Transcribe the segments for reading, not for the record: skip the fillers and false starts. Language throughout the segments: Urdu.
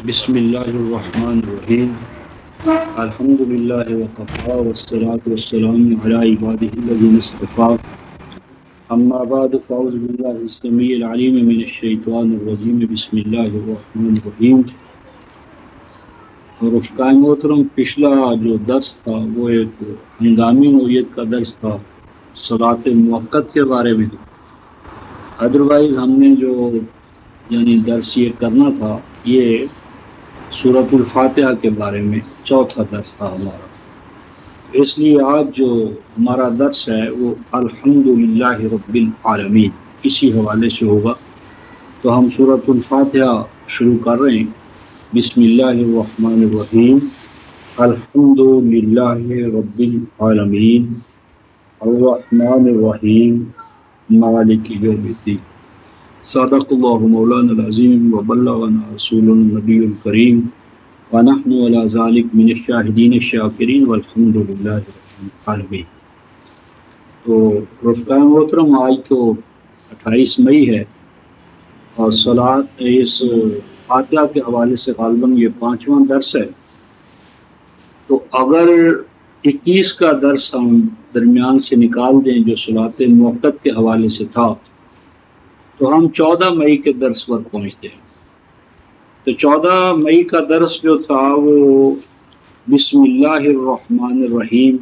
بسم اللہ الرحمن الرحیم الحمد للہ وقفا والصلاة والسلام علی عبادہ الذین اصطفیٰ اما بعد فاعوذ باللہ السمیع العلیم من الشیطان الرجیم بسم اللہ الرحمن الرحیم۔ اور رفقائے محترم، پچھلا جو درس تھا وہ ایک ہنگامی نوعیت کا درس تھا صلاۃ موقت کے بارے میں۔ ادروائز ہم نے جو درس یہ کرنا تھا یہ سورۃ الفاتحہ کے بارے میں چوتھا درس تھا ہمارا، اس لیے آج جو ہمارا درس ہے وہ الحمدللہ رب العالمین اسی حوالے سے ہوگا۔ تو ہم سورۃ الفاتحہ شروع کر رہے ہیں۔ بسم اللہ الرحمن الرحیم، الحمدللہ رب العالمین الرحمن الرحیم مالک یوم الدین۔ صدق اللہ مولانا العظیم وبلغنا رسول النبی الکریم ونحن علی ذلک من الشاہدین الشاکرین والحمد للہ رب العالمین۔ تو رفقائے محترم، آج تو 28 مئی ہے اور صلاۃ اس فاتحہ کے حوالے سے غالباً یہ 5واں درس ہے۔ تو اگر 21 کا درس ہم درمیان سے نکال دیں جو صلاۃ موقت کے حوالے سے تھا تو ہم 14 مئی کے درس پر پہنچتے ہیں۔ تو 14 مئی کا درس جو تھا وہ بسم اللہ الرحمن الرحیم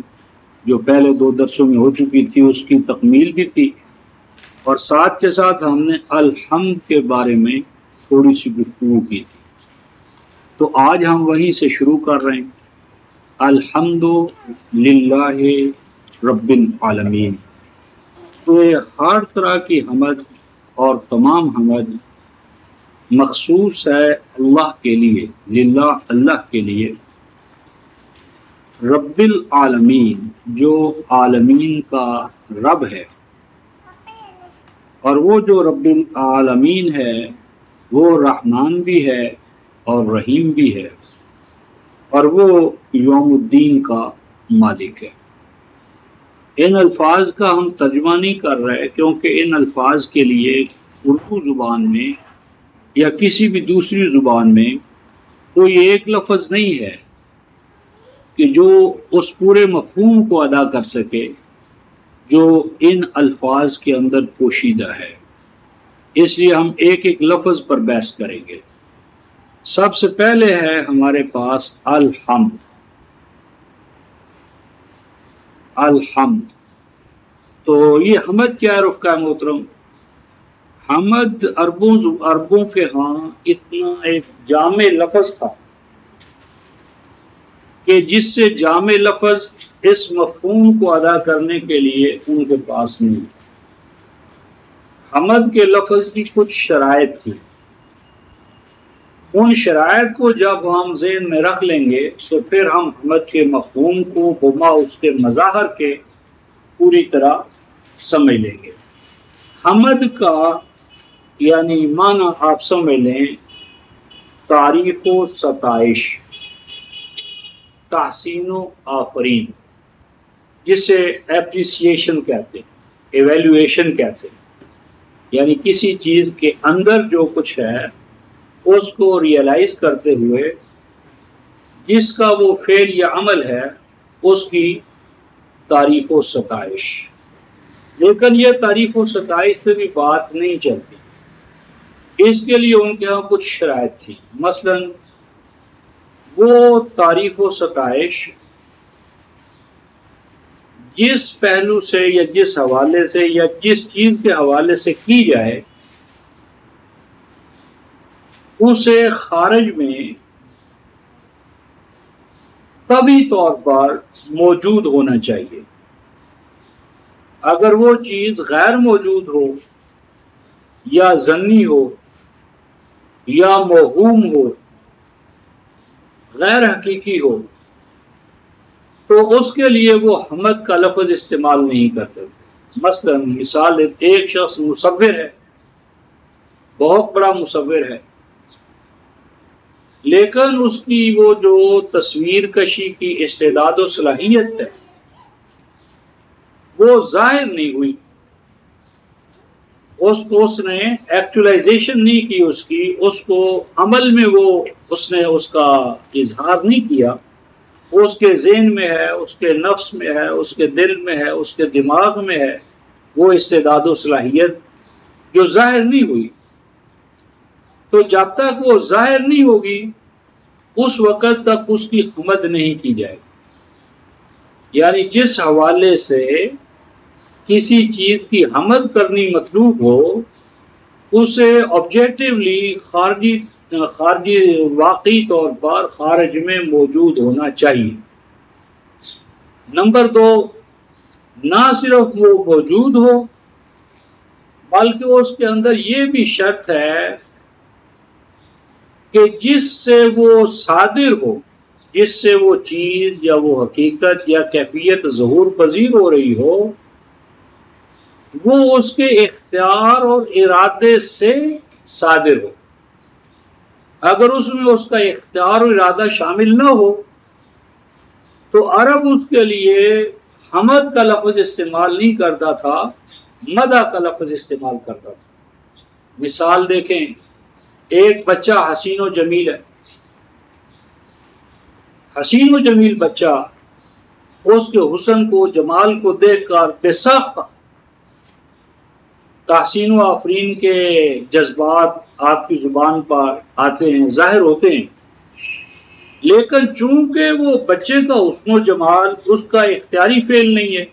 جو پہلے 2 درسوں میں ہو چکی تھی اس کی تکمیل بھی تھی، اور ساتھ کے ساتھ ہم نے الحمد کے بارے میں تھوڑی سی گفتگو کی تھی۔ تو آج ہم وہیں سے شروع کر رہے ہیں، الحمد للہ رب العالمین۔ تو ہر طرح کی حمد اور تمام حمد مخصوص ہے اللہ کے لیے، للہ اللہ کے لیے، رب العالمین جو عالمین کا رب ہے۔ اور وہ جو رب العالمین ہے وہ رحمان بھی ہے اور رحیم بھی ہے، اور وہ یوم الدین کا مالک ہے۔ ان الفاظ کا ہم ترجمہ نہیں کر رہے کیونکہ ان الفاظ کے لیے اردو زبان میں یا کسی بھی دوسری زبان میں کوئی ایک لفظ نہیں ہے کہ جو اس پورے مفہوم کو ادا کر سکے جو ان الفاظ کے اندر پوشیدہ ہے، اس لیے ہم ایک ایک لفظ پر بحث کریں گے۔ سب سے پہلے ہے ہمارے پاس الحمد۔ الحمد تو یہ حمد کیا ہے رفقائے محترم؟ حمد عربوں کے ہاں اتنا ایک جامع لفظ تھا کہ جس سے جامع لفظ اس مفہوم کو ادا کرنے کے لیے ان کے پاس نہیں تھا۔ حمد کے لفظ کی کچھ شرائط تھی، ان شرائط کو جب ہم ذہن میں رکھ لیں گے تو پھر ہم حمد کے مفہوم کو بما اس کے مظاہر کے پوری طرح سمجھ لیں گے۔ حمد کا یعنی معنی آپ سمجھ لیں تعریف و ستائش، تحسین و آفرین، جسے اپریسیشن کہتے ہیں، ایویلویشن کہتے ہیں، یعنی کسی چیز کے اندر جو کچھ ہے اس کو ریئلائز کرتے ہوئے جس کا وہ فعل یا عمل ہے اس کی تعریف و ستائش۔ لیکن یہ تعریف و ستائش سے بھی بات نہیں چلتی، اس کے لیے ان کے ہاں کچھ شرائط تھی۔ مثلا وہ تعریف و ستائش جس پہلو سے یا جس حوالے سے یا جس چیز کے حوالے سے کی جائے اسے خارج میں طبعی طور پر موجود ہونا چاہیے۔ اگر وہ چیز غیر موجود ہو یا ظنی ہو یا موہوم ہو، غیر حقیقی ہو، تو اس کے لیے وہ حمد کا لفظ استعمال نہیں کرتے تھے۔ مثلا مثال، ایک شخص مصور ہے، بہت بڑا مصور ہے، لیکن اس کی وہ جو تصویر کشی کی استعداد و صلاحیت ہے وہ ظاہر نہیں ہوئی، اس نے ایکچولائزیشن نہیں کی اس کو عمل میں اس نے اس کا اظہار نہیں کیا، وہ اس کے ذہن میں ہے، اس کے نفس میں ہے، اس کے دل میں ہے، اس کے دماغ میں ہے، وہ استعداد و صلاحیت جو ظاہر نہیں ہوئی. تو جب تک وہ ظاہر نہیں ہوگی اس وقت تک اس کی حمد نہیں کی جائے گی. یعنی جس حوالے سے کسی چیز کی حمد کرنی مطلوب ہو اسے آبجیکٹیولی خارجی واقعی طور پر خارج میں موجود ہونا چاہیے. نمبر 2، نہ صرف وہ موجود ہو بلکہ اس کے اندر یہ بھی شرط ہے کہ جس سے وہ صادر ہو، جس سے وہ چیز یا وہ حقیقت یا کیفیت ظہور پذیر ہو رہی ہو، وہ اس کے اختیار اور ارادے سے صادر ہو. اگر اس میں اس کا اختیار اور ارادہ شامل نہ ہو تو عرب اس کے لیے حمد کا لفظ استعمال نہیں کرتا تھا، مدح کا لفظ استعمال کرتا تھا. مثال دیکھیں، ایک بچہ حسین و جمیل ہے، حسین و جمیل بچہ اس کے حسن کو جمال کو دیکھ کر بے ساختہ تحسین و آفرین کے جذبات آپ کی زبان پر آتے ہیں، ظاہر ہوتے ہیں، لیکن چونکہ وہ بچے کا حسن و جمال اس کا اختیاری فعل نہیں ہے،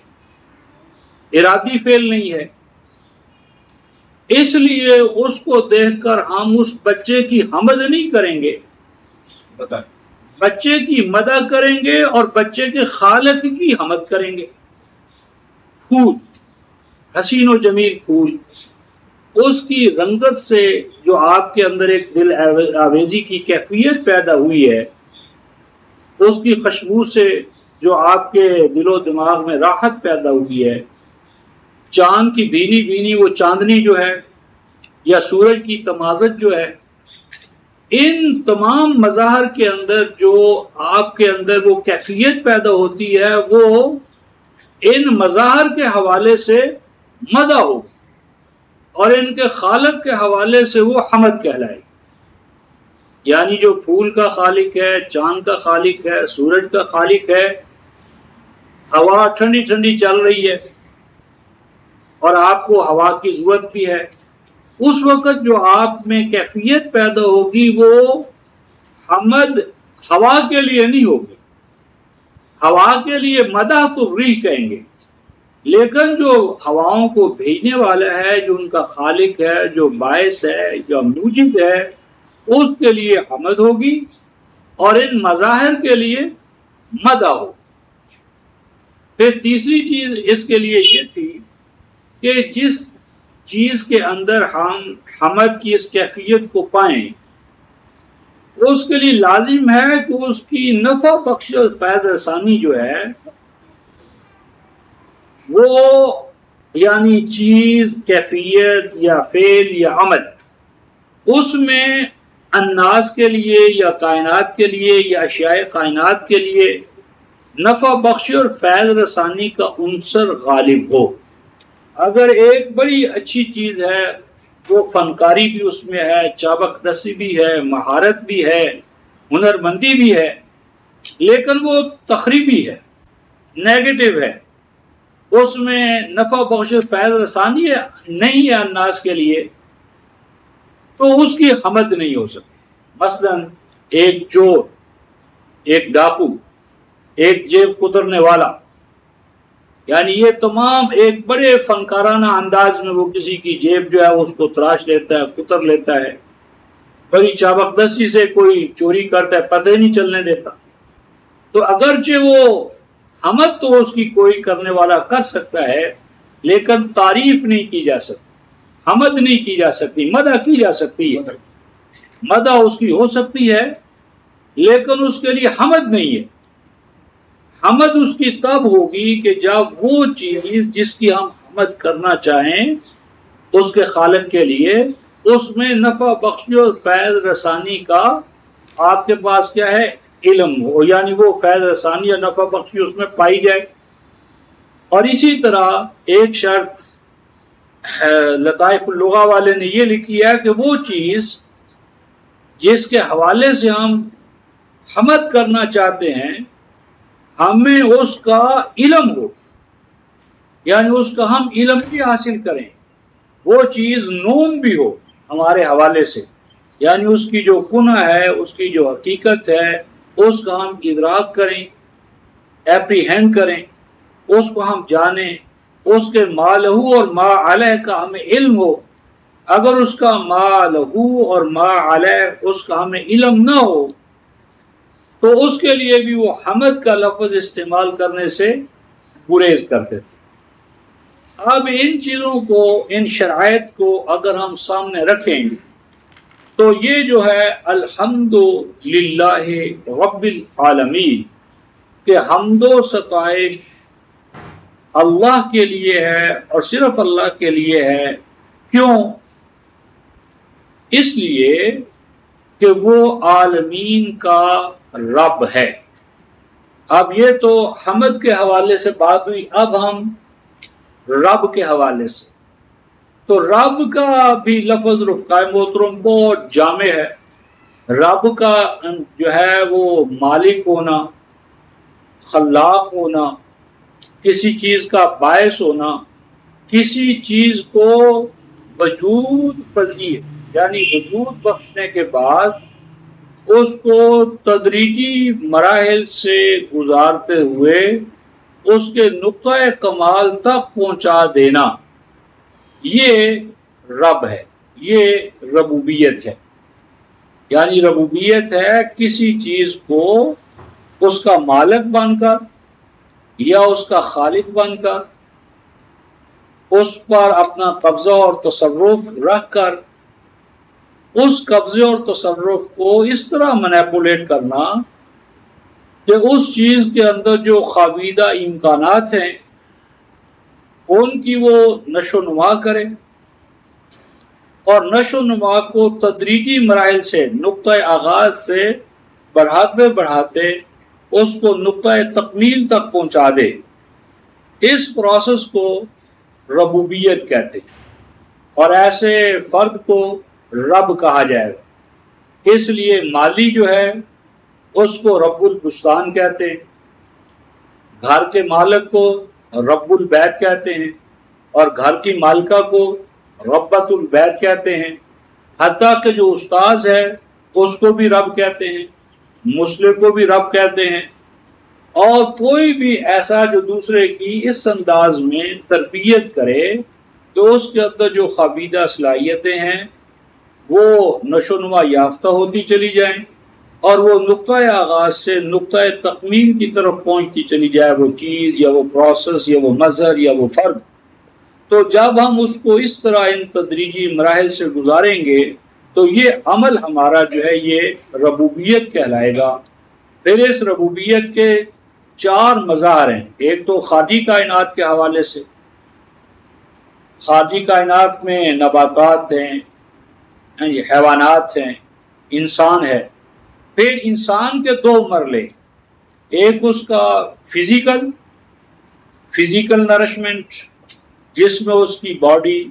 ارادی فعل نہیں ہے، اس لیے اس کو دیکھ کر ہم اس بچے کی حمد نہیں کریں گے، بچے کی مدح کریں گے اور بچے کے خالق کی حمد کریں گے. پھول، حسین و جمیل پھول، اس کی رنگت سے جو آپ کے اندر ایک دل آویزی کی کیفیت پیدا ہوئی ہے، اس کی خوشبو سے جو آپ کے دل و دماغ میں راحت پیدا ہوئی ہے، چاند کی بھینی بھینی وہ چاندنی جو ہے یا سورج کی تمازت جو ہے، ان تمام مظاہر کے اندر جو آپ کے اندر وہ کیفیت پیدا ہوتی ہے وہ ان مظاہر کے حوالے سے مدح ہوگی اور ان کے خالق کے حوالے سے وہ حمد کہلائے گی. یعنی جو پھول کا خالق ہے، چاند کا خالق ہے، سورج کا خالق ہے، ہوا ٹھنڈی ٹھنڈی چل رہی ہے اور آپ کو ہوا کی ضرورت بھی ہے، اس وقت جو آپ میں کیفیت پیدا ہوگی وہ حمد ہوا کے لیے نہیں ہوگی. ہوا کے لیے مدح تو ریح کہیں گے، لیکن جو ہواؤں کو بھیجنے والا ہے، جو ان کا خالق ہے، جو باعث ہے، جو موجد ہے، اس کے لیے حمد ہوگی اور ان مظاہر کے لیے مدح ہوگی. پھر تیسری چیز اس کے لیے یہ تھی کہ جس چیز کے اندر ہم حمد کی اس کیفیت کو پائیں اس کے لیے لازم ہے کہ اس کی نفع بخش اور فیض رسانی جو ہے وہ یعنی چیز، کیفیت یا فعل یا عمل، اس میں الناس کے لیے یا کائنات کے لیے یا اشیاء کائنات کے لیے نفع بخش اور فیض رسانی کا عنصر غالب ہو. اگر ایک بڑی اچھی چیز ہے، وہ فنکاری بھی اس میں ہے، چابک دستی بھی ہے، مہارت بھی ہے، ہنر مندی بھی ہے، لیکن وہ تخریبی ہے، نیگیٹو ہے، اس میں نفع بخش فیض رسانی نہیں ہے الناس کے لیے، تو اس کی حمد نہیں ہو سکتی. مثلا ایک چور، ایک ڈاکو، ایک جیب کترنے والا، یعنی یہ تمام ایک بڑے فنکارانہ انداز میں وہ کسی کی جیب جو ہے اس کو تراش لیتا ہے، کتر لیتا ہے، بڑی چابک دستی سے کوئی چوری کرتا ہے، پتہ ہی نہیں چلنے دیتا. تو اگرچہ وہ حمد تو اس کی کوئی کرنے والا کر سکتا ہے لیکن تعریف نہیں کی جا سکتی، حمد نہیں کی جا سکتی. مدح کی جا سکتی ہے، مدح اس کی ہو سکتی ہے لیکن اس کے لیے حمد نہیں ہے. حمد اس کی تب ہوگی کہ جب وہ چیز جس کی ہم حمد کرنا چاہیں اس کے خالق کے لیے اس میں نفع بخشی اور فیض رسانی کا آپ کے پاس کیا ہے، علم ہو، یعنی وہ فیض رسانی یا نفع بخشی اس میں پائی جائے. اور اسی طرح ایک شرط لطائف اللغہ والے نے یہ لکھی ہے کہ وہ چیز جس کے حوالے سے ہم حمد کرنا چاہتے ہیں ہمیں اس کا علم ہو، یعنی اس کا ہم علم بھی حاصل کریں، وہ چیز نون بھی ہو ہمارے حوالے سے، یعنی اس کی جو کنہ ہے، اس کی جو حقیقت ہے، اس کا ہم ادراک کریں، ایپریہینڈ کریں، اس کو ہم جانیں، اس کے ما لہو اور ما علیہ کا ہمیں علم ہو۔ اگر اس کا ما لہو اور ما علیہ اس کا ہمیں علم نہ ہو تو اس کے لیے بھی وہ حمد کا لفظ استعمال کرنے سے گریز کرتے تھے۔ اب ان چیزوں کو، ان شرائط کو اگر ہم سامنے رکھیں گے تو یہ جو ہے الحمد للہ رب العالمین کہ حمد و ستائش اللہ کے لیے ہے اور صرف اللہ کے لیے ہے۔ کیوں؟ اس لیے کہ وہ عالمین کا رب ہے۔ اب یہ تو حمد کے حوالے سے بات ہوئی، اب ہم رب کے حوالے سے، تو رب کا بھی لفظ رفقائے محترم بہت جامع ہے۔ رب کا جو ہے وہ مالک ہونا، خلاق ہونا، کسی چیز کا باعث ہونا، کسی چیز کو وجود پذیر یعنی وجود بخشنے کے بعد اس کو تدریجی مراحل سے گزارتے ہوئے اس کے نقطۂ کمال تک پہنچا دینا، یہ رب ہے، یہ ربوبیت ہے۔ یعنی ربوبیت ہے کسی چیز کو اس کا مالک بن کر یا اس کا خالق بن کر اس پر اپنا قبضہ اور تصرف رکھ کر اس قبضے اور تصرف کو اس طرح مینیپولیٹ کرنا کہ اس چیز کے اندر جو خوابیدہ امکانات ہیں ان کی وہ نشو و نما کرے، اور نشو و نما کو تدریجی مراحل سے نقطۂ آغاز سے بڑھاتے بڑھاتے اس کو نقطۂ تکمیل تک پہنچا دے۔ اس پروسیس کو ربوبیت کہتے ہیں، اور ایسے فرد کو رب کہا جائے گا۔ اس لیے مالی جو ہے اس کو رب البستان کہتے ہیں، گھر کے مالک کو رب البیت کہتے ہیں، اور گھر کی مالکہ کو ربۃ البیت کہتے ہیں۔ حتیٰ کہ جو استاذ ہے اس کو بھی رب کہتے ہیں، مسلم کو بھی رب کہتے ہیں، اور کوئی بھی ایسا جو دوسرے کی اس انداز میں تربیت کرے تو اس کے اندر جو خوابیدہ صلاحیتیں ہیں وہ نشو و نما یافتہ ہوتی چلی جائیں اور وہ نقطۂ آغاز سے نقطۂ تکمیل کی طرف پہنچتی چلی جائے، وہ چیز یا وہ پروسیس یا وہ مظہر یا وہ فرد۔ تو جب ہم اس کو اس طرح ان تدریجی مراحل سے گزاریں گے تو یہ عمل ہمارا جو ہے یہ ربوبیت کہلائے گا۔ پھر اس ربوبیت کے 4 مظاہر ہیں۔ ایک تو خارجی کائنات کے حوالے سے، خارجی کائنات میں نباتات ہیں، حیوانات ہیں، انسان ہے۔ پھر انسان کے 2 مرحلے، ایک اس کا فزیکل نرشمنٹ جس میں اس کی باڈی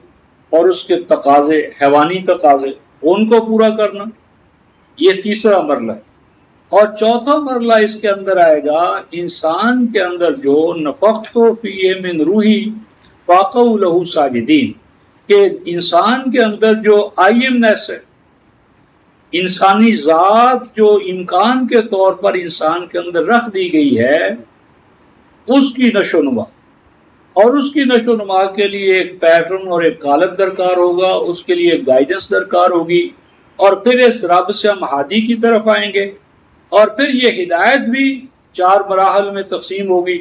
اور اس کے تقاضے، حیوانی تقاضے، ان کو پورا کرنا، یہ تیسرا مرحلہ ہے۔ اور چوتھا مرحلہ اس کے اندر آئے گا انسان کے اندر جو نفخت فیہ من روحی فقعوا لہ ساجدین، کہ انسان کے اندر جو آئی ایمنیس ہے، انسانی ذات جو امکان کے طور پر انسان کے اندر رکھ دی گئی ہے، اس کی نشو و نما، اور اس کی نشو و نما کے لیے ایک پیٹرن اور ایک قالب درکار ہوگا، اس کے لیے ایک گائیڈنس درکار ہوگی، اور پھر اس رب سے ہم ہادی کی طرف آئیں گے۔ اور پھر یہ ہدایت بھی 4 مراحل میں تقسیم ہوگی،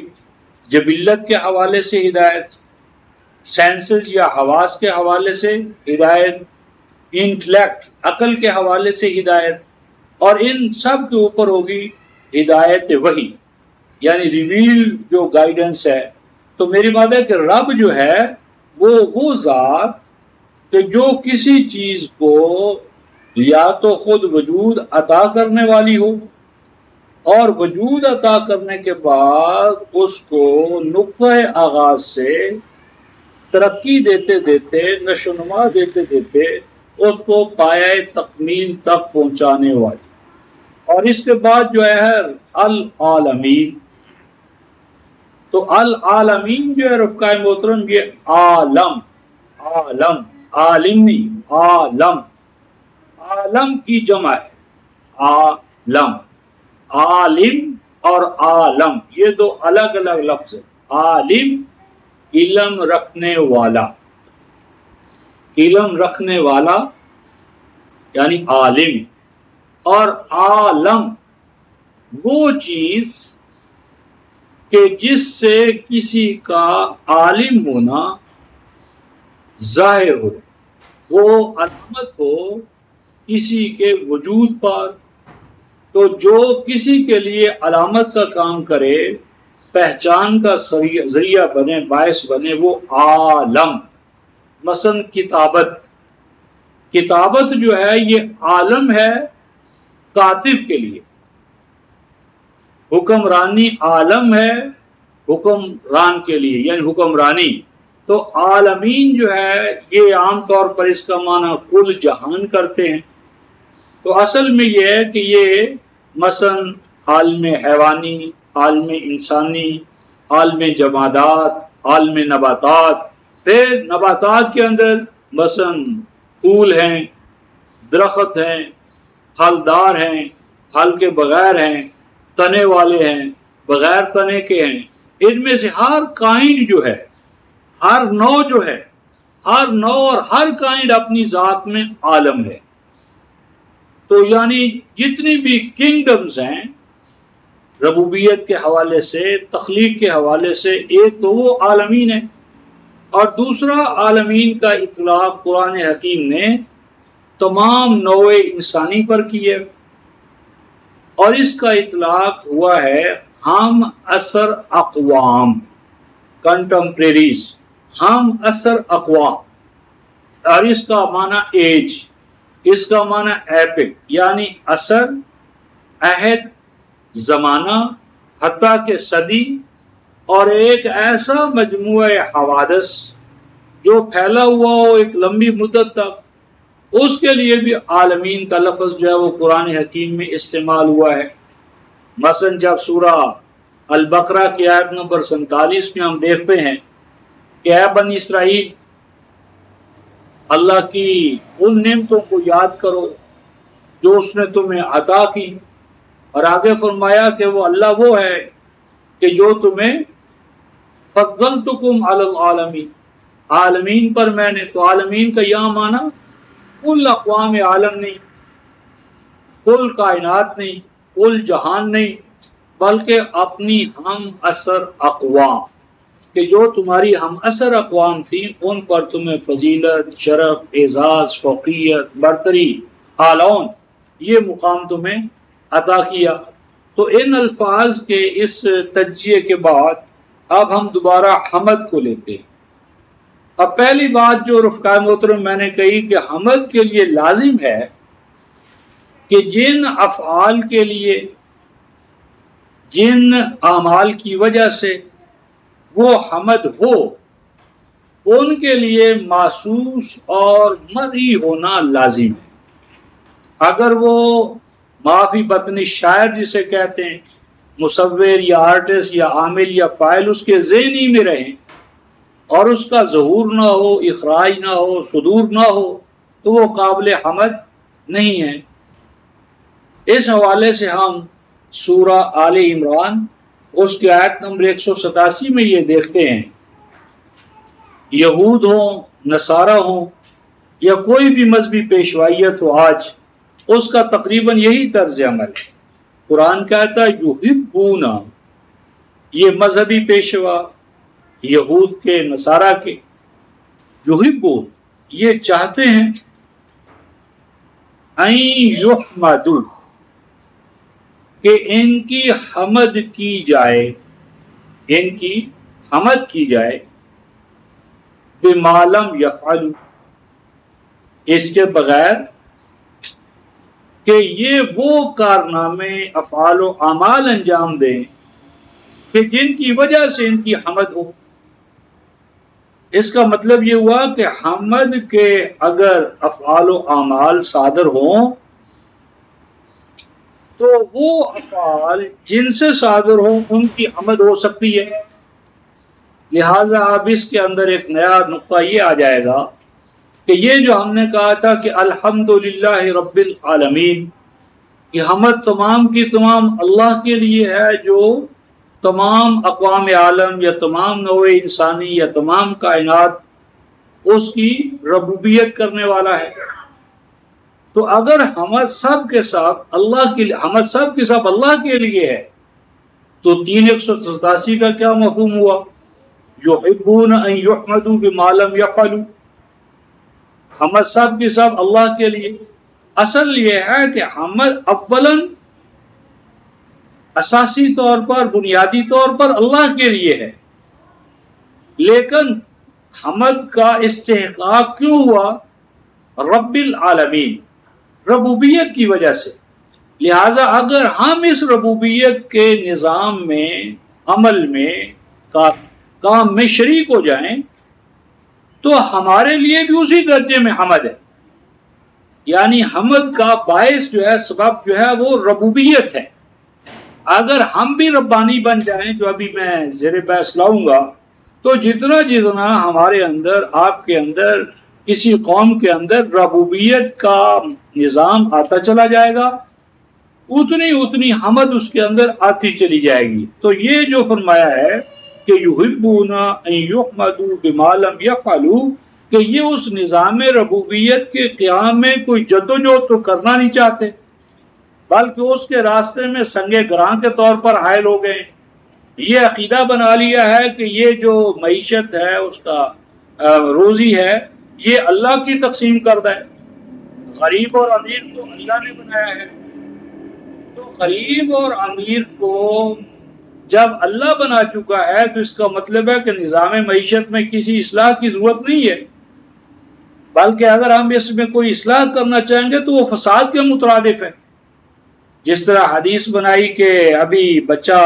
جبلت کے حوالے سے ہدایت، سینسز یا حواس کے حوالے سے ہدایت، انٹلیکٹ عقل کے حوالے سے ہدایت، اور ان سب کے اوپر ہوگی ہدایت وحی یعنی ریویل جو گائیڈنس ہے۔ تو میری بات ہے کہ رب جو ہے وہ ذات کہ جو کسی چیز کو یا تو خود وجود عطا کرنے والی ہو، اور وجود عطا کرنے کے بعد اس کو نقطۂ آغاز سے ترقی دیتے دیتے، نشو و نما دیتے دیتے اس کو پایہ تکمیل تک پہنچانے والی. اور اس کے بعد جو ہے العالمین. تو العالمین جو ہے رفقائے محترم یہ عالم، عالم، عالم نہیں، عالم، عالم کی جمع ہے. عالم، عالم اور عالم یہ دو الگ الگ لفظ ہیں. عالم علم رکھنے والا، علم رکھنے والا یعنی عالم. اور عالم وہ چیز کہ جس سے کسی کا عالم ہونا ظاہر ہو، وہ علامت ہو کسی کے وجود پر. تو جو کسی کے لیے علامت کا کام کرے، پہچان کا ذریعہ بنے، باعث بنے، وہ عالم. مثلا کتابت، کتابت جو ہے یہ عالم ہے کاتب کے لیے. حکمرانی عالم ہے حکمران کے لیے، یعنی حکمرانی. تو عالمین جو ہے یہ عام طور پر اس کا معنی کل جہان کرتے ہیں. تو اصل میں یہ ہے کہ یہ مثلا عالم حیوانی، عالم انسانی، عالم جمادات، عالم نباتات. پھر نباتات کے اندر مثلا پھول ہیں، درخت ہیں، پھلدار ہیں، پھل کے بغیر ہیں، تنے والے ہیں، بغیر تنے کے ہیں. ان میں سے ہر کائنڈ جو ہے، ہر نوع جو ہے، ہر نوع اور ہر کائنڈ اپنی ذات میں عالم ہے. تو یعنی جتنی بھی کنگڈمز ہیں ربوبیت کے حوالے سے، تخلیق کے حوالے سے، ایک تو وہ عالمین ہے، اور دوسرا عالمین کا اطلاق قرآن حکیم نے تمام نوع انسانی پر کی ہے. اور اس کا اطلاق ہوا ہے ہم عصر اقوام، کنٹمپریریز، ہم عصر اقوام. اور اس کا معنی ایج، اس کا معنی ایپک، یعنی عصر، عہد، زمانہ، حتیٰ کہ صدی، اور ایک ایسا مجموعہ حوادث جو پھیلا ہوا ہو ایک لمبی مدت تک. اس کے لیے بھی عالمین کا لفظ جو ہے وہ قرآن حکیم میں استعمال ہوا ہے. مثلا جب سورہ البقرہ کی آیت نمبر 47 میں ہم دیکھتے ہیں کہ اے بنی اسرائیل، اللہ کی ان نعمتوں کو یاد کرو جو اس نے تمہیں عطا کی. اور آگے فرمایا کہ وہ اللہ وہ ہے کہ جو تمہیں فضلتکم علی العالمین، عالمین پر میں نے. تو عالمین کا یہاں معنی کل اقوام عالم نہیں، کل کائنات نہیں، کل جہان نہیں، بلکہ اپنی ہم عصر اقوام، کہ جو تمہاری ہم عصر اقوام تھیں ان پر تمہیں فضیلت، شرف، اعزاز، فوقیت، برتری، اعلون، یہ مقام تمہیں عطا کیا. تو ان الفاظ کے اس تجزیے کے بعد اب ہم دوبارہ حمد کو لیتے ہیں. اب پہلی بات جو رفقائے محترم میں نے کہی کہ حمد کے لیے لازم ہے کہ جن افعال کے لیے، جن اعمال کی وجہ سے وہ حمد ہو، ان کے لیے محسوس اور مرئی ہونا لازم ہے. اگر وہ معافی بطن شاعر جسے کہتے ہیں، مصور یا آرٹسٹ یا عامل یا فاعل اس کے ذہنی میں رہیں اور اس کا ظہور نہ ہو، اخراج نہ ہو، صدور نہ ہو، تو وہ قابل حمد نہیں ہے. اس حوالے سے ہم سورہ آل عمران اس کی آیت نمبر 187 میں یہ دیکھتے ہیں، یہود ہوں، نصارہ ہوں، یا کوئی بھی مذہبی پیشوائیت ہو آج، اس کا تقریباً یہی طرز عمل ہے. قرآن کہتا ہے یحبون، یہ مذہبی پیشوا یہود کے، نصارہ کے، یحبون یہ چاہتے ہیں ان یحمدوا، کہ ان کی حمد کی جائے، ان کی حمد کی جائے، بما لم یفعلوا، اس کے بغیر کہ یہ وہ کارنامے، افعال و اعمال انجام دیں کہ جن کی وجہ سے ان کی حمد ہو. اس کا مطلب یہ ہوا کہ حمد کے اگر افعال و اعمال صادر ہوں تو وہ افعال جن سے صادر ہوں ان کی حمد ہو سکتی ہے. لہذا اب اس کے اندر ایک نیا نقطہ یہ آ جائے گا کہ یہ جو ہم نے کہا تھا کہ الحمدللہ رب العالمین، کہ حمد تمام کی تمام اللہ کے لیے ہے جو تمام اقوام عالم یا تمام نوع انسانی یا تمام کائنات اس کی ربوبیت کرنے والا ہے. تو اگر حمد سب کے ساتھ اللہ کے لیے، حمد سب کے ساتھ اللہ کے لیے ہے، تو 187 کا کیا مفہوم ہوا؟ یحبون ان یحمدوا بما لم یفعلوا. حمد سب کے ساتھ اللہ کے لیے. اصل یہ ہے کہ حمد اولاً اساسی طور پر، بنیادی طور پر اللہ کے لیے ہے، لیکن حمد کا استحقاق کیوں ہوا؟ رب العالمین، ربوبیت کی وجہ سے. لہذا اگر ہم اس ربوبیت کے نظام میں، عمل میں، کام میں شریک ہو جائیں تو ہمارے لیے بھی اسی درجے میں حمد ہے. یعنی حمد کا باعث جو ہے، سبب جو ہے وہ ربوبیت ہے. اگر ہم بھی ربانی بن جائیں، جو ابھی میں زیر بحث لاؤں گا، تو جتنا جتنا ہمارے اندر، آپ کے اندر، کسی قوم کے اندر ربوبیت کا نظام آتا چلا جائے گا، اتنی اتنی حمد اس کے اندر آتی چلی جائے گی. تو یہ جو فرمایا ہے کہ یحبون ان یحمدوا بما لم یفعلوا، کہ یہ اس نظام ربوبیت کے قیام میں کوئی جدوجہد تو کرنا نہیں چاہتے، بلکہ اس کے راستے میں سنگ گراں کے طور پر حائل ہو گئے. یہ عقیدہ بنا لیا ہے کہ یہ جو معیشت ہے، اس کا روزی ہے، یہ اللہ کی تقسیم کردہ ہے. غریب اور امیر کو اللہ نے بنایا ہے. تو غریب اور امیر کو جب اللہ بنا چکا ہے تو اس کا مطلب ہے کہ نظام معیشت میں کسی اصلاح کی ضرورت نہیں ہے، بلکہ اگر ہم اس میں کوئی اصلاح کرنا چاہیں گے تو وہ فساد کے مترادف ہے. جس طرح حدیث بنائی کہ ابھی بچہ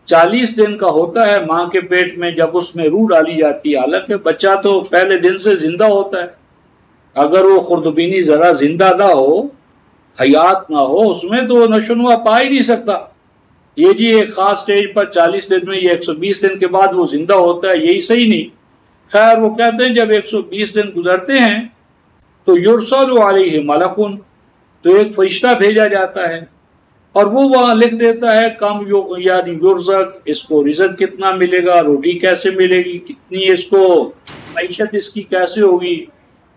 40 دن کا ہوتا ہے ماں کے پیٹ میں، جب اس میں روح ڈالی جاتی ہے، حالانکہ بچہ تو پہلے دن سے زندہ ہوتا ہے، اگر وہ خردبینی ذرا زندہ نہ ہو، حیات نہ ہو، اس میں تو وہ نشو و نما پا ہی نہیں سکتا. یہ جی ایک خاص سٹیج پر 40 دن میں یا 120 دن کے بعد وہ زندہ ہوتا ہے، یہی صحیح نہیں. خیر وہ کہتے ہیں جب 120 دن گزرتے ہیں تو یرسل علیہ ملکن، تو ایک فرشتہ بھیجا جاتا ہے اور وہ وہاں لکھ دیتا ہے کم یعنی یرزق، اس کو رزق کتنا ملے گا، روٹی کیسے ملے گی، کتنی اس کو معیشت اس کی کیسے ہوگی،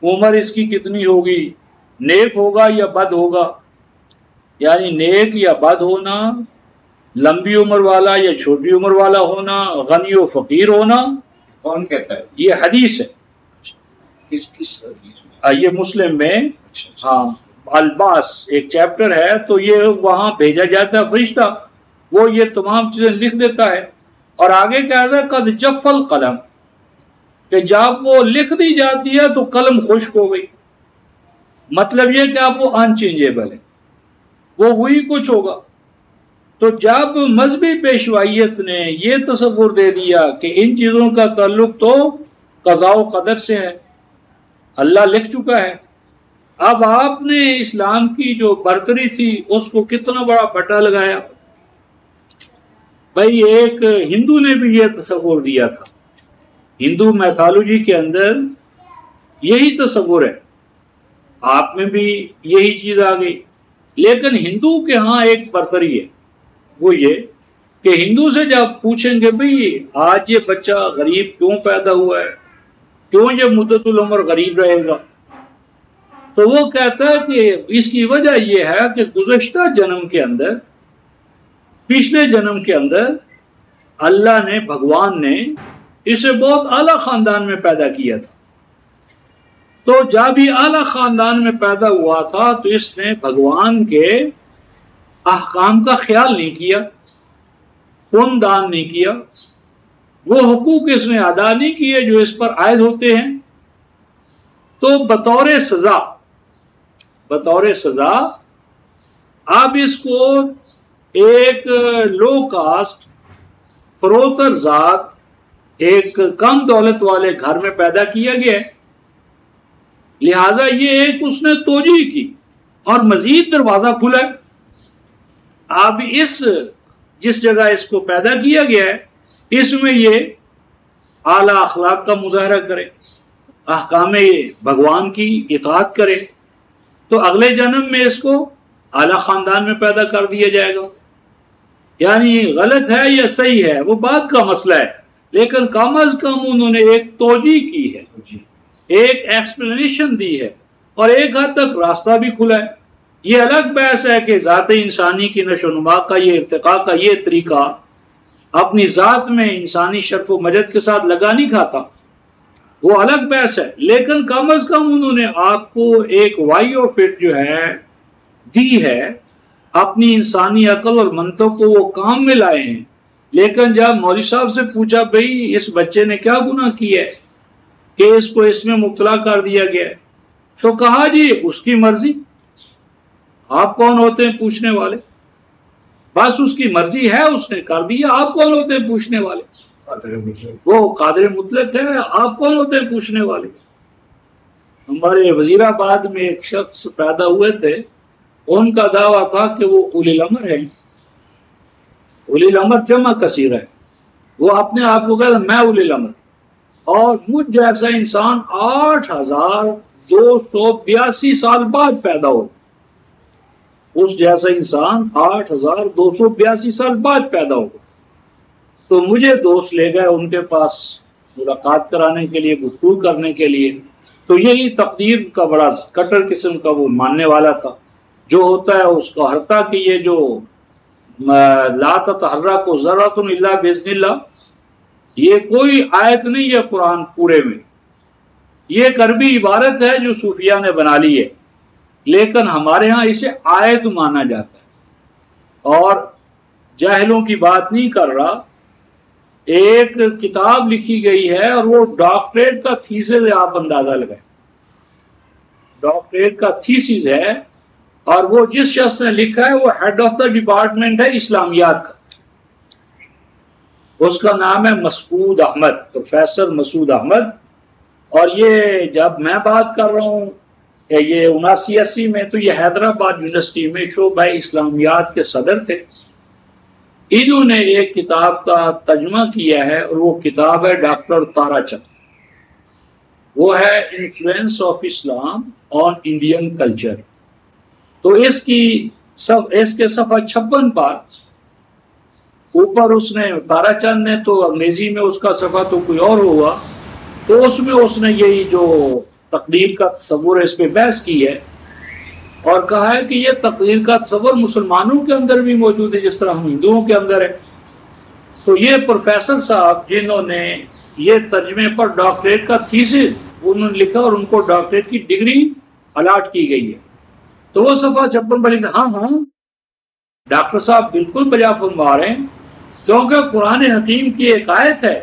عمر اس کی کتنی ہوگی، نیک ہوگا یا بد ہوگا. یعنی نیک یا بد ہونا، لمبی عمر والا یا چھوٹی عمر والا ہونا، غنی و فقیر ہونا. کون کہتا ہے؟ یہ حدیث ہے. کس حدیث؟ یہ مسلم میں، ہاں، الباس ایک چیپٹر ہے، تو یہ وہاں بھیجا جاتا ہے فرشتہ، وہ یہ تمام چیزیں لکھ دیتا ہے. اور آگے کہتا ہے قد جف القلم، کہ جب وہ لکھ دی جاتی ہے تو قلم خشک ہو گئی. مطلب یہ کہ اب وہ انچینجیبل ہے، وہ وہی کچھ ہوگا. تو جب مذہبی پیشوائیت نے یہ تصور دے دیا کہ ان چیزوں کا تعلق تو قضاء و قدر سے ہے، اللہ لکھ چکا ہے، اب آپ نے اسلام کی جو برتری تھی اس کو کتنا بڑا پٹا لگایا. بھائی ایک ہندو نے بھی یہ تصور دیا تھا، ہندو میتھالوجی کے اندر یہی تصور ہے، آپ میں بھی یہی چیز آ گئی. لیکن ہندو کے ہاں ایک برتری ہے، وہ یہ کہ ہندو سے جب پوچھیں گے بھئی آج یہ بچہ غریب کیوں پیدا ہوا ہے، کیوں یہ مدت العمر غریب رہے گا، تو وہ کہتا ہے کہ اس کی وجہ یہ ہے کہ گزشتہ جنم کے اندر، پچھلے جنم کے اندر اللہ نے، بھگوان نے اسے بہت اعلیٰ خاندان میں پیدا کیا تھا. تو جب ہی اعلیٰ خاندان میں پیدا ہوا تھا تو اس نے بھگوان کے احکام کا خیال نہیں کیا، پن دان نہیں کیا، وہ حقوق اس نے ادا نہیں کیے جو اس پر عائد ہوتے ہیں. تو بطور سزا اب اس کو ایک لو کاسٹ فروتر ذات ایک کم دولت والے گھر میں پیدا کیا گیا ہے، لہذا یہ ایک اس نے توجہ کی اور مزید دروازہ کھلا ہے۔ اب جس جگہ اس کو پیدا کیا گیا ہے اس میں یہ اعلیٰ اخلاق کا مظاہرہ کرے، احکام بھگوان کی اطاعت کرے، تو اگلے جنم میں اس کو اعلیٰ خاندان میں پیدا کر دیا جائے گا۔ یعنی غلط ہے یا صحیح ہے وہ بات کا مسئلہ ہے، لیکن کم از کم انہوں نے ایک توجہ کی ہے، ایک ایکسپلینیشن دی ہے، اور ایک حد تک راستہ بھی کھلا ہے۔ یہ الگ بحث ہے کہ ذات انسانی کی نشو و نما کا یہ ارتقاء کا یہ طریقہ اپنی ذات میں انسانی شرف و مجد کے ساتھ لگا نہیں کھاتا، وہ الگ بحث ہے، لیکن کم از کم انہوں نے آپ کو ایک وائی آف اٹ جو ہے دی ہے، اپنی انسانی عقل اور منطق کو وہ کام میں لائے ہیں۔ لیکن جب مولوی صاحب سے پوچھا بھئی اس بچے نے کیا گناہ کیا ہے کہ اس کو اس میں مبتلا کر دیا گیا ہے، تو کہا جی اس کی مرضی، آپ کون ہوتے ہیں پوچھنے والے، بس اس کی مرضی ہے اس نے کر دیا، آپ کون ہوتے ہیں پوچھنے والے، وہ قادر مطلق ہے، آپ کون ہوتے ہیں پوچھنے والے۔ ہمارے وزیر آباد میں ایک شخص پیدا ہوئے تھے، ان کا دعویٰ تھا کہ وہ اولی الامر ہے، اولی الامر جمع کثیر ہے، وہ اپنے آپ کو کہتا میں اولی الامر، اور مجھ جیسا انسان 8282 سال بعد پیدا ہو، اس جیسا انسان 8282 سال بعد پیدا ہوگا۔ تو مجھے دوست لے گئے ان کے پاس ملاقات کرانے کے لیے، گفتگو کرنے کے لیے، تو یہی تقدیر کا بڑا کٹر قسم کا وہ ماننے والا تھا، جو ہوتا ہے اس کا ہرتا کہ یہ جو لا تتحرک ذرۃ الا باذن اللہ، یہ کوئی آیت نہیں ہے قرآن پورے میں، یہ ایک عربی عبارت ہے جو صوفیہ نے بنا لی ہے، لیکن ہمارے ہاں اسے آیت مانا جاتا ہے، اور جاہلوں کی بات نہیں کر رہا۔ ایک کتاب لکھی گئی ہے اور وہ ڈاکٹریٹ کا تھیسس ہے، آپ اندازہ لگائیں، ڈاکٹریٹ کا تھیسس ہے، اور وہ جس شخص نے لکھا ہے وہ ہیڈ آف دا ڈپارٹمنٹ ہے اسلامیات کا، اس کا نام ہے مسعود احمد، پروفیسر مسعود احمد۔ اور یہ جب میں بات کر رہا ہوں کہ یہ 79-80 میں، تو یہ حیدرآباد یونیورسٹی میں شعبہ اسلامیات کے صدر تھے، انہوں نے ایک کتاب کا ترجمہ کیا ہے، اور وہ کتاب ہے ڈاکٹر تارا چند، وہ ہے influence of Islam on Indian culture. تو اس کے صفحہ 56 پر اوپر اس نے تارا چند نے تو انگریزی میں اس کا صفحہ تو کوئی اور ہوا، تو اس میں اس نے یہی جو تقدیر کا تصور ہے اس پہ بحث کی ہے، اور کہا ہے کہ یہ تقدیر کا تصور مسلمانوں کے اندر بھی موجود ہے جس طرح ہم ہندوؤں کے اندر ہے۔ تو یہ پروفیسر صاحب جنہوں نے یہ ترجمے پر ڈاکٹریٹ کا تھیسس انہوں نے لکھا، اور ان کو ڈاکٹریٹ کی ڈگری الاٹ کی گئی ہے، تو وہ صفحہ 56 پر لکھا، ہاں ڈاکٹر صاحب بالکل بجا فرما رہے ہیں، کیونکہ قرآن حکیم کی ایک آیت ہے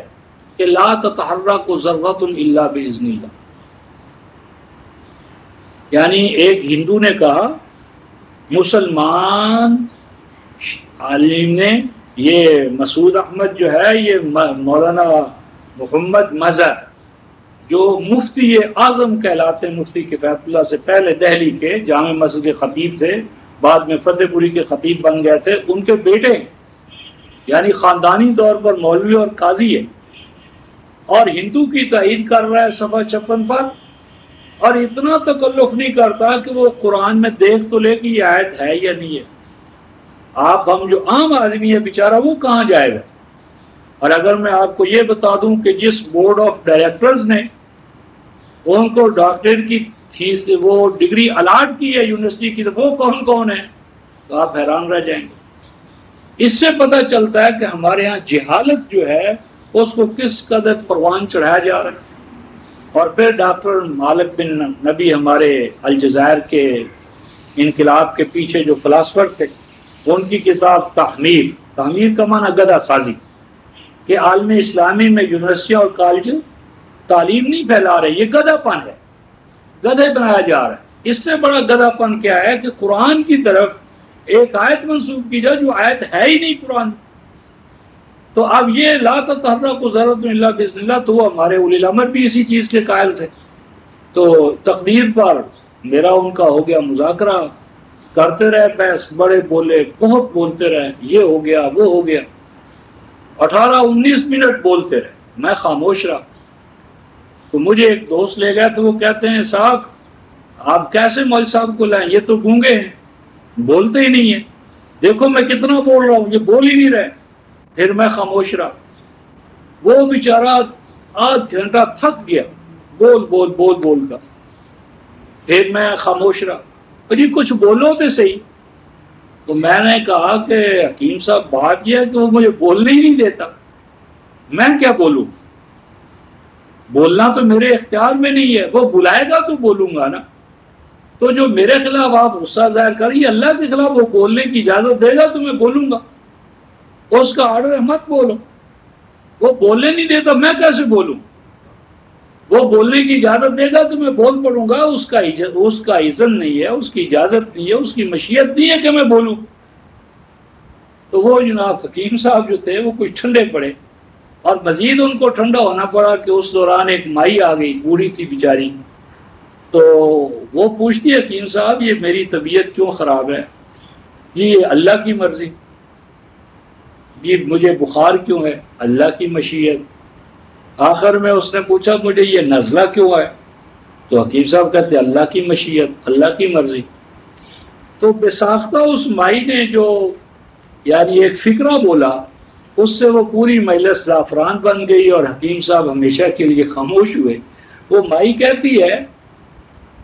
کہ لا تتحرک ذرۃ الا باذن اللہ، یعنی ایک ہندو نے کہا، مسلمان عالم نے، یہ مسعود احمد جو ہے یہ مولانا محمد مظہر جو مفتی اعظم کہلاتے ہیں، مفتی کفایت اللہ سے پہلے دہلی کے جامع مسجد کے خطیب تھے، بعد میں فتح پوری کے خطیب بن گئے تھے، ان کے بیٹے یعنی خاندانی طور پر مولوی اور قاضی ہے، اور ہندو کی تائید کر رہا ہے صفحہ 56 پر، اور اتنا تکلف نہیں کرتا کہ وہ قرآن میں دیکھ تو لے کہ یہ آیت ہے یا نہیں ہے۔ آپ ہم جو عام آدمی ہے بیچارہ وہ کہاں جائے گا؟ اور اگر میں آپ کو یہ بتا دوں کہ جس بورڈ آف ڈائریکٹرز نے ان کو ڈاکٹریٹ کی فیس وہ ڈگری الاٹ کی ہے یونیورسٹی کی، تو وہ کون کون ہے؟ تو آپ حیران رہ جائیں گے۔ اس سے پتہ چلتا ہے کہ ہمارے ہاں جہالت جو ہے اس کو کس قدر پروان چڑھایا جا رہا ہے۔ اور پھر ڈاکٹر مالک بن نبی ہمارے الجزائر کے انقلاب کے پیچھے جو فلاسفر تھے، ان کی کتاب تحمیر کا معنی گدھا سازی، کہ عالم اسلامی میں یونیورسٹیاں اور کالج تعلیم نہیں پھیلا رہے، یہ گدھا پن ہے، گدھے بنایا جا رہا ہے۔ اس سے بڑا گدھا پن کیا ہے کہ قرآن کی طرف ایک آیت منسوب کی جائے جو آیت ہے ہی نہیں قرآن، تو اب یہ لا تتحرک ذرۃ الا باذن اللہ، تو وہ ہمارے اولی الامر بھی اسی چیز کے قائل تھے. تو تقدیر پر میرا ان کا ہو گیا مذاکرہ، کرتے رہے بحث، بڑے بولے، بہت بولتے رہے، یہ ہو گیا وہ ہو گیا، 18-19 منٹ بولتے رہے، میں خاموش رہا. تو مجھے ایک دوست لے گیا تو وہ کہتے ہیں صاحب آپ کیسے مول صاحب کو لائیں، یہ تو گونگے ہیں، بولتے ہی نہیں ہیں، دیکھو میں کتنا بول رہا ہوں، یہ بول ہی نہیں رہے. پھر میں خاموش رہا. وہ بیچارہ آدھ گھنٹہ تھک گیا بول بول بول بول کر. پھر میں خاموش رہا. جی کچھ بولو تو صحیح. تو میں نے کہا کہ حکیم صاحب بات یہ ہے کہ وہ مجھے بولنے ہی نہیں دیتا، میں کیا بولوں، بولنا تو میرے اختیار میں نہیں ہے، وہ بلائے گا تو بولوں گا نا. تو جو میرے خلاف آپ غصہ ظاہر کریے، اللہ کے خلاف وہ بولنے کی اجازت دے گا تو میں بولوں گا. اس کا آرڈر ہے مت بولو، وہ بولنے نہیں دیتا میں کیسے بولوں، وہ بولنے کی اجازت دے گا تو میں بول پڑوں گا. اس کا اذن نہیں ہے، اس کی اجازت نہیں ہے، اس کی مشیت نہیں ہے کہ میں بولوں. تو وہ جناب حکیم صاحب جو تھے وہ کچھ ٹھنڈے پڑے، اور مزید ان کو ٹھنڈا ہونا پڑا کہ اس دوران ایک مائی آ گئی، بوڑھی تھی بیچاری. تو وہ پوچھتی ہے حکیم صاحب یہ میری طبیعت کیوں خراب ہے؟ جی اللہ کی مرضی. یہ مجھے بخار کیوں ہے؟ اللہ کی مشیت. آخر میں اس نے پوچھا مجھے یہ نزلہ کیوں ہے؟ تو حکیم صاحب کہتے اللہ کی مشیت، اللہ کی مرضی. تو بساختہ اس مائی نے جو یعنی ایک فکرہ بولا، اس سے وہ پوری مجلس زعفران بن گئی اور حکیم صاحب ہمیشہ کے لیے خاموش ہوئے. وہ مائی کہتی ہے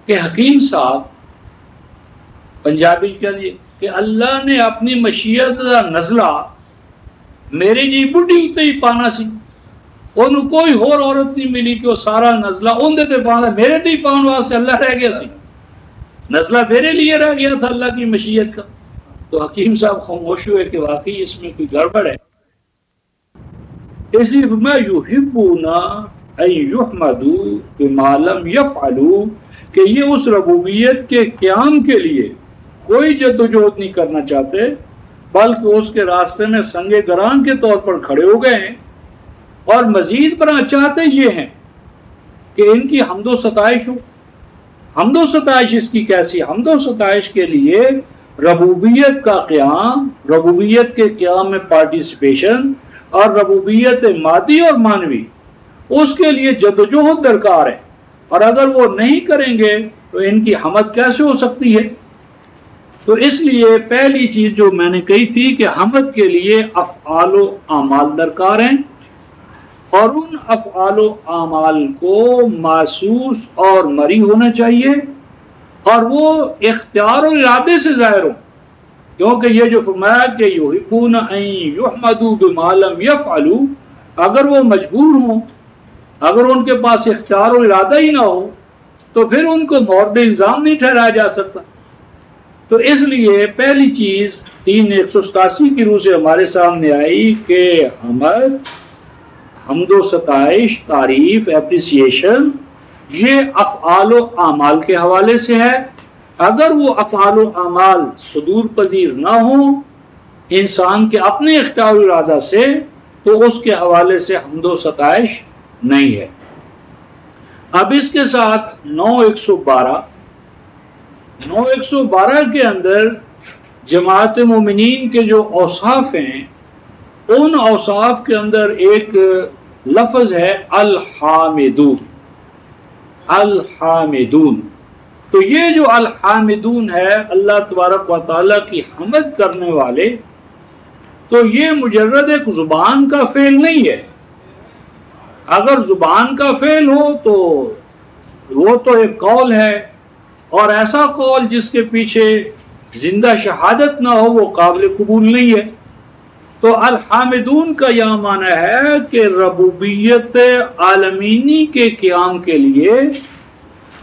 کہ حکیم صاحب پنجابی کے لیے کہ اللہ نے اپنی مشیت کا نزلہ میری جی بڑھی اتنے ہی پانا سی، انہوں کوئی اور عورت نہیں ملی کہ وہ سارا نزلہ اندر تے پانا، میرے تے ہی پاؤن واسطے اللہ رہ گیا سی، نزلہ میرے لیے رہ گیا تھا اللہ کی مشیت کا. تو حکیم صاحب خاموش ہوئے کہ واقعی اس میں کوئی گڑبڑ ہے. اس لیے میں یحبون ان یحمدوا بما لم یفعلوا کہ یہ اس ربوبیت کے قیام کے لیے کوئی جدوجہد نہیں کرنا چاہتے، بلکہ اس کے راستے میں سنگ گران کے طور پر کھڑے ہو گئے ہیں. اور مزید برآں چاہتے یہ ہیں کہ ان کی حمد و ستائش ہو. حمد و ستائش اس کی کیسی؟ حمد و ستائش کے لیے ربوبیت کا قیام، ربوبیت کے قیام میں پارٹیسپیشن، اور ربوبیت مادی اور مانوی، اس کے لیے جدوجہد درکار ہے. اور اگر وہ نہیں کریں گے تو ان کی حمد کیسے ہو سکتی ہے؟ تو اس لیے پہلی چیز جو میں نے کہی تھی کہ حمد کے لیے افعال و اعمال درکار ہیں، اور ان افعال و اعمال کو محسوس اور مری ہونا چاہیے، اور وہ اختیار و ارادے سے ظاہر ہو. کیونکہ یہ جو فرمایا کہ یحبون ان یحمدوا بما لم یفعلوا، اگر وہ مجبور ہوں، اگر ان کے پاس اختیار و ارادہ ہی نہ ہو تو پھر ان کو مورد الزام نہیں ٹھہرایا جا سکتا. تو اس لیے پہلی چیز 387 کی روح سے ہمارے سامنے آئی کہ حمد و ستائش، تعریف، اپریسیشن یہ افعال و اعمال کے حوالے سے ہے. اگر وہ افعال و اعمال صدور پذیر نہ ہوں انسان کے اپنے اختیار و ارادہ سے، تو اس کے حوالے سے حمد و ستائش نہیں ہے. اب اس کے ساتھ 9:112 کے اندر جماعت مومنین کے جو اوصاف ہیں، ان اوصاف کے اندر ایک لفظ ہے الحامدون. الحامدون، تو یہ جو الحامدون ہے اللہ تبارک و تعالیٰ کی حمد کرنے والے، تو یہ مجرد ایک زبان کا فعل نہیں ہے. اگر زبان کا فعل ہو تو وہ تو ایک قول ہے، اور ایسا قول جس کے پیچھے زندہ شہادت نہ ہو وہ قابل قبول نہیں ہے. تو الحامدون کا یہ معنی ہے کہ ربوبیت عالمینی کے قیام کے لیے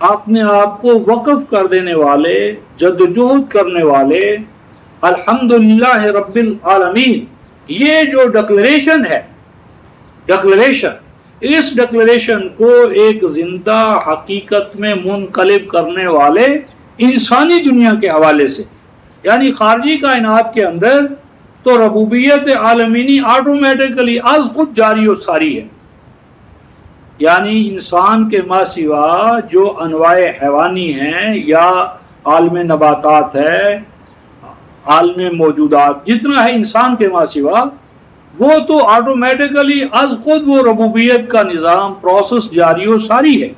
اپنے آپ کو وقف کر دینے والے، جدوجہد کرنے والے، الحمدللہ رب العالمین. یہ جو ڈکلریشن ہے، اس ڈکلریشن کو ایک زندہ حقیقت میں منقلب کرنے والے انسانی دنیا کے حوالے سے، یعنی خارجی کائنات کے اندر تو ربوبیت عالمینی آٹومیٹکلی از خود جاری و ساری ہے، یعنی انسان کے ما سوا جو انواع حیوانی ہیں یا عالم نباتات ہے، عالم موجودات جتنا ہے انسان کے ما سوا، وہ تو آٹومیٹکلی از خود وہ ربوبیت کا نظام پروسیس جاری و ساری ہے،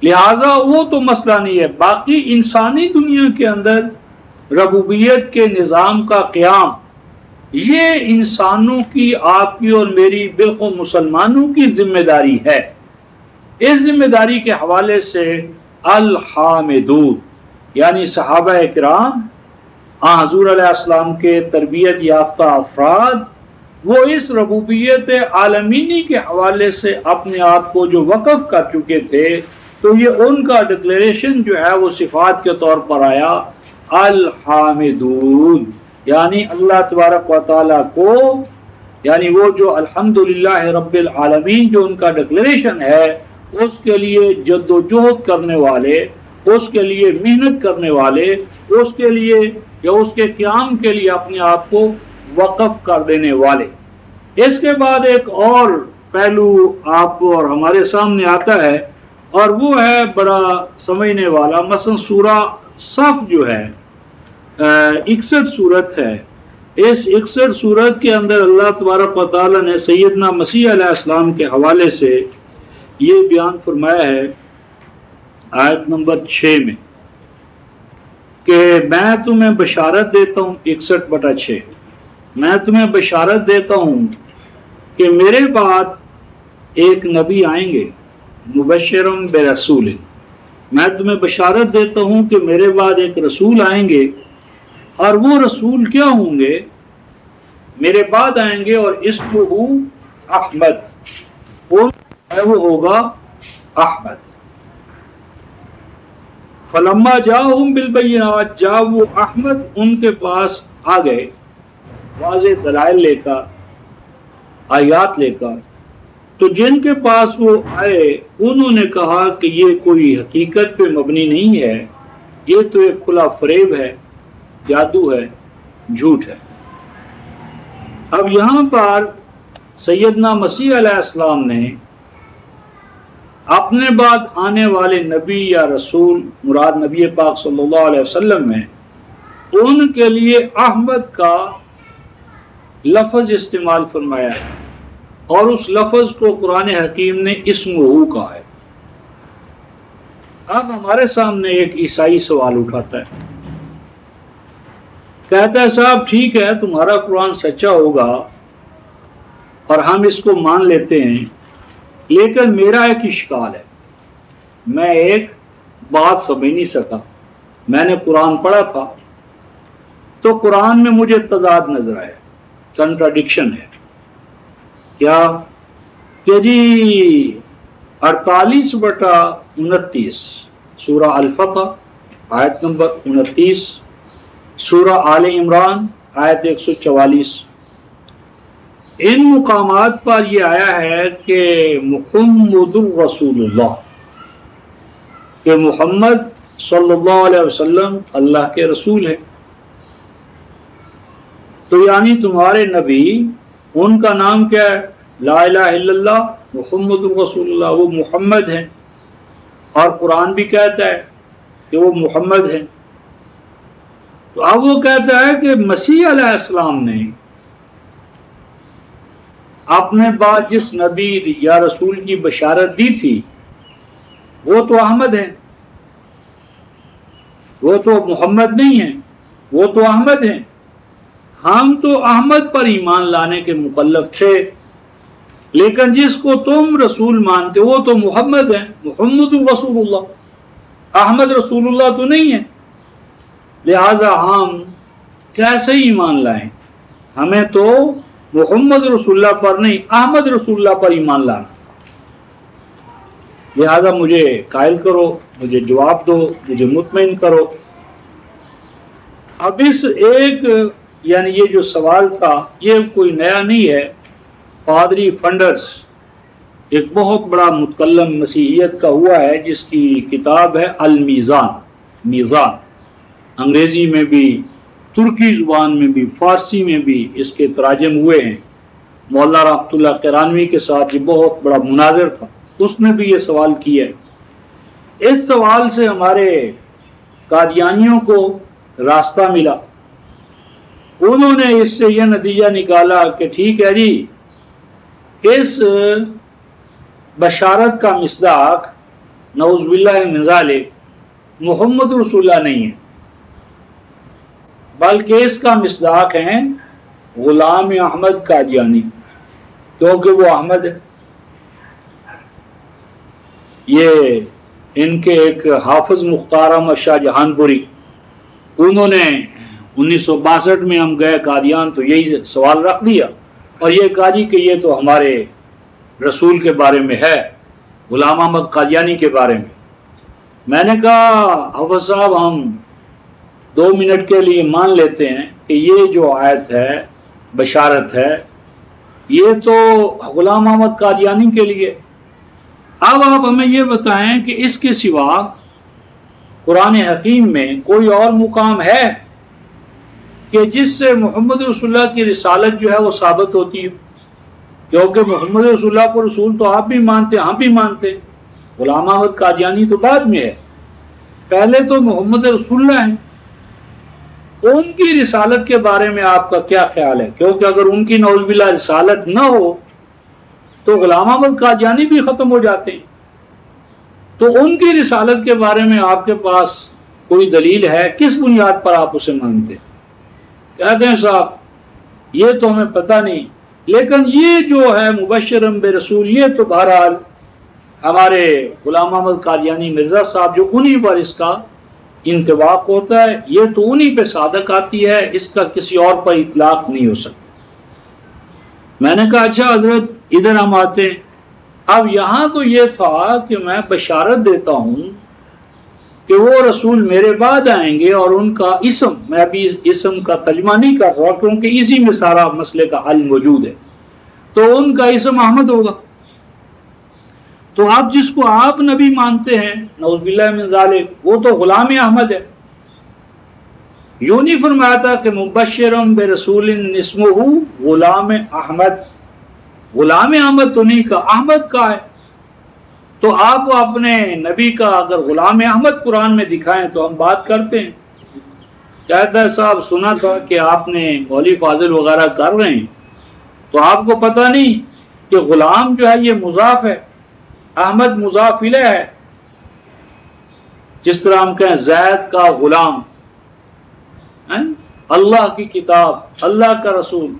لہٰذا وہ تو مسئلہ نہیں ہے۔ باقی انسانی دنیا کے اندر ربوبیت کے نظام کا قیام یہ انسانوں کی، آپ کی اور میری، بالکل مسلمانوں کی ذمہ داری ہے۔ اس ذمہ داری کے حوالے سے الحامدون یعنی صحابہ کرام، حضور علیہ السلام کے تربیت یافتہ افراد، وہ اس ربوبیت عالمینی کے حوالے سے اپنے آپ کو جو وقف کر چکے تھے، تو یہ ان کا ڈکلیریشن جو ہے وہ صفات کے طور پر آیا الحامدون، یعنی اللہ تبارک و تعالیٰ کو، یعنی وہ جو الحمدللہ رب العالمین جو ان کا ڈکلیریشن ہے، اس کے لیے جد و جہد کرنے والے، اس کے لیے محنت کرنے والے، اس کے لیے یا اس کے قیام کے لیے اپنے آپ کو وقف کر دینے والے۔ اس کے بعد ایک اور پہلو آپ کو اور ہمارے سامنے آتا ہے، اور وہ ہے بڑا سمجھنے والا۔ مثلا سورہ صف جو ہے 61 صورت ہے، اس 61 صورت کے اندر اللہ تبارک و تعالیٰ نے سیدنا مسیح علیہ السلام کے حوالے سے یہ بیان فرمایا ہے آیت نمبر 6 میں کہ میں تمہیں بشارت دیتا ہوں، 61/6، میں تمہیں بشارت دیتا ہوں کہ میرے بعد ایک نبی آئیں گے، مبشرم برسول، میں تمہیں بشارت دیتا ہوں کہ میرے بعد ایک رسول آئیں گے، اور وہ رسول کیا ہوں گے؟ میرے بعد آئیں گے اور اسمہ احمد، وہ ہوگا احمد۔ فلما جاءہم بالبینات، جب وہ احمد ان کے پاس آ گئے واضح دلائل لے کر، آیات لے کر، تو جن کے پاس وہ آئے انہوں نے کہا کہ یہ کوئی حقیقت پہ مبنی نہیں ہے، یہ تو ایک کھلا فریب ہے، جادو ہے، جھوٹ ہے۔ اب یہاں پر سیدنا مسیح علیہ السلام نے اپنے بعد آنے والے نبی یا رسول، مراد نبی پاک صلی اللہ علیہ وسلم میں، ان کے لیے احمد کا لفظ استعمال فرمایا ہے، اور اس لفظ کو قرآن حکیم نے اسمہ کہا ہے۔ اب ہمارے سامنے ایک عیسائی سوال اٹھاتا ہے، کہتا ہے صاحب ٹھیک ہے تمہارا قرآن سچا ہوگا اور ہم اس کو مان لیتے ہیں، لیکن میرا ایک اشکال ہے، میں ایک بات سمجھ نہیں سکا۔ میں نے قرآن پڑھا تھا تو قرآن میں مجھے تضاد نظر آیا، کنٹراڈکشن ہے۔ کیا کہ جی 48/29 سورہ الفتح آیت نمبر 29، سورہ آل عمران آیت 144، ان مقامات پر یہ آیا ہے کہ محمد الرسول اللہ، کہ محمد صلی اللہ علیہ وسلم اللہ کے رسول ہے۔ تو یعنی تمہارے نبی، ان کا نام کیا ہے؟ لا الہ الا اللہ محمد الرسول اللہ، وہ محمد ہیں، اور قرآن بھی کہتا ہے کہ وہ محمد ہیں۔ تو اب وہ کہتا ہے کہ مسیح علیہ السلام نے اپنے بعد جس نبی یا رسول کی بشارت دی تھی وہ تو احمد ہیں، وہ تو محمد نہیں ہیں، وہ تو احمد ہیں۔ ہم تو احمد پر ایمان لانے کے مکلف تھے، لیکن جس کو تم رسول مانتے وہ تو محمد ہیں، محمد رسول اللہ، احمد رسول اللہ تو نہیں ہے، لہذا ہم کیسے ایمان لائیں؟ ہمیں تو محمد رسول اللہ پر نہیں، احمد رسول اللہ پر ایمان لانا، لہذا مجھے قائل کرو، مجھے جواب دو، مجھے مطمئن کرو۔ اب اس ایک یعنی یہ جو سوال تھا یہ کوئی نیا نہیں ہے۔ پادری فنڈرز ایک بہت بڑا متکلم مسیحیت کا ہوا ہے، جس کی کتاب ہے المیزان، میزان، انگریزی میں بھی ترکی زبان میں بھی فارسی میں بھی اس کے تراجم ہوئے ہیں. مولانا رحمۃ اللہ کرانوی کے ساتھ یہ بہت بڑا مناظر تھا، اس نے بھی یہ سوال کیا ہے. اس سوال سے ہمارے قادیانیوں کو راستہ ملا. انہوں نے اس سے یہ نتیجہ نکالا کہ ٹھیک ہے جی، اس بشارت کا مصداق نعوذ باللہ من ذالک محمد رسول اللہ نہیں ہے، بلکہ اس کا مصداق ہے غلام احمد قادیانی، کیونکہ وہ احمد ہے. یہ ان کے ایک حافظ مختار احمد شاہ جہان پوری، انہوں نے 1962 میں ہم گئے قادیان تو یہی سوال رکھ دیا اور یہ کہا جی کہ یہ تو ہمارے رسول کے بارے میں ہے، غلام احمد قادیانی کے بارے میں. میں نے کہا حافظ صاحب ہم 2 منٹ کے لیے مان لیتے ہیں کہ یہ جو آیت ہے بشارت ہے یہ تو غلام احمد قادیانی کے لیے. اب آپ ہمیں یہ بتائیں کہ اس کے سوا قرآن حکیم میں کوئی اور مقام ہے کہ جس سے محمد رسول اللہ کی رسالت جو ہے وہ ثابت ہوتی ہے؟ کیونکہ محمد رسول اللہ کو رسول تو آپ بھی مانتے، ہم بھی مانتے، غلام احمد قادیانی تو بعد میں ہے. پہلے تو محمد رسول اللہ ہیں. ان کی رسالت کے بارے میں آپ کا کیا خیال ہے؟ کیونکہ اگر ان کی نعوذ باللہ رسالت نہ ہو تو غلام احمد قادیانی بھی ختم ہو جاتے ہیں. تو ان کی رسالت کے بارے میں آپ کے پاس کوئی دلیل ہے؟ کس بنیاد پر آپ اسے مانتے ہیں؟ کہتے ہیں صاحب یہ تو ہمیں پتہ نہیں، لیکن یہ جو ہے مبشرم برسول یہ تو بہرحال ہمارے غلام احمد قادیانی مرزا صاحب جو انہی پر اس کا انطباق ہوتا ہے، یہ تو انہی پہ صادق آتی ہے، اس کا کسی اور پر اطلاق نہیں ہو سکتا. میں نے کہا اچھا حضرت ادھر ہم آتے ہیں. اب یہاں تو یہ تھا کہ میں بشارت دیتا ہوں کہ وہ رسول میرے بعد آئیں گے اور ان کا اسم، میں ابھی اسم کا ترجمہ نہیں کر رہا کیونکہ اسی میں سارا مسئلے کا حل موجود ہے، تو ان کا اسم احمد ہوگا. تو آپ جس کو آپ نبی مانتے ہیں نعوذ باللہ من ذالک وہ تو غلام احمد ہے. یوں نہیں فرمایا تھا کہ مبشرم برسول اسمہ غلام احمد؟ غلام احمد تو نہیں کہا، احمد کا ہے. تو آپ اپنے نبی کا اگر غلام احمد قرآن میں دکھائیں تو ہم بات کرتے ہیں. کہتا ہے صاحب سنا تھا کہ آپ نے مولوی فاضل وغیرہ کر رہے ہیں، تو آپ کو پتہ نہیں کہ غلام جو ہے یہ مضاف ہے، احمد مضاف الیہ ہے. جس طرح ہم کہیں زید کا غلام، اللہ کی کتاب، اللہ کا رسول،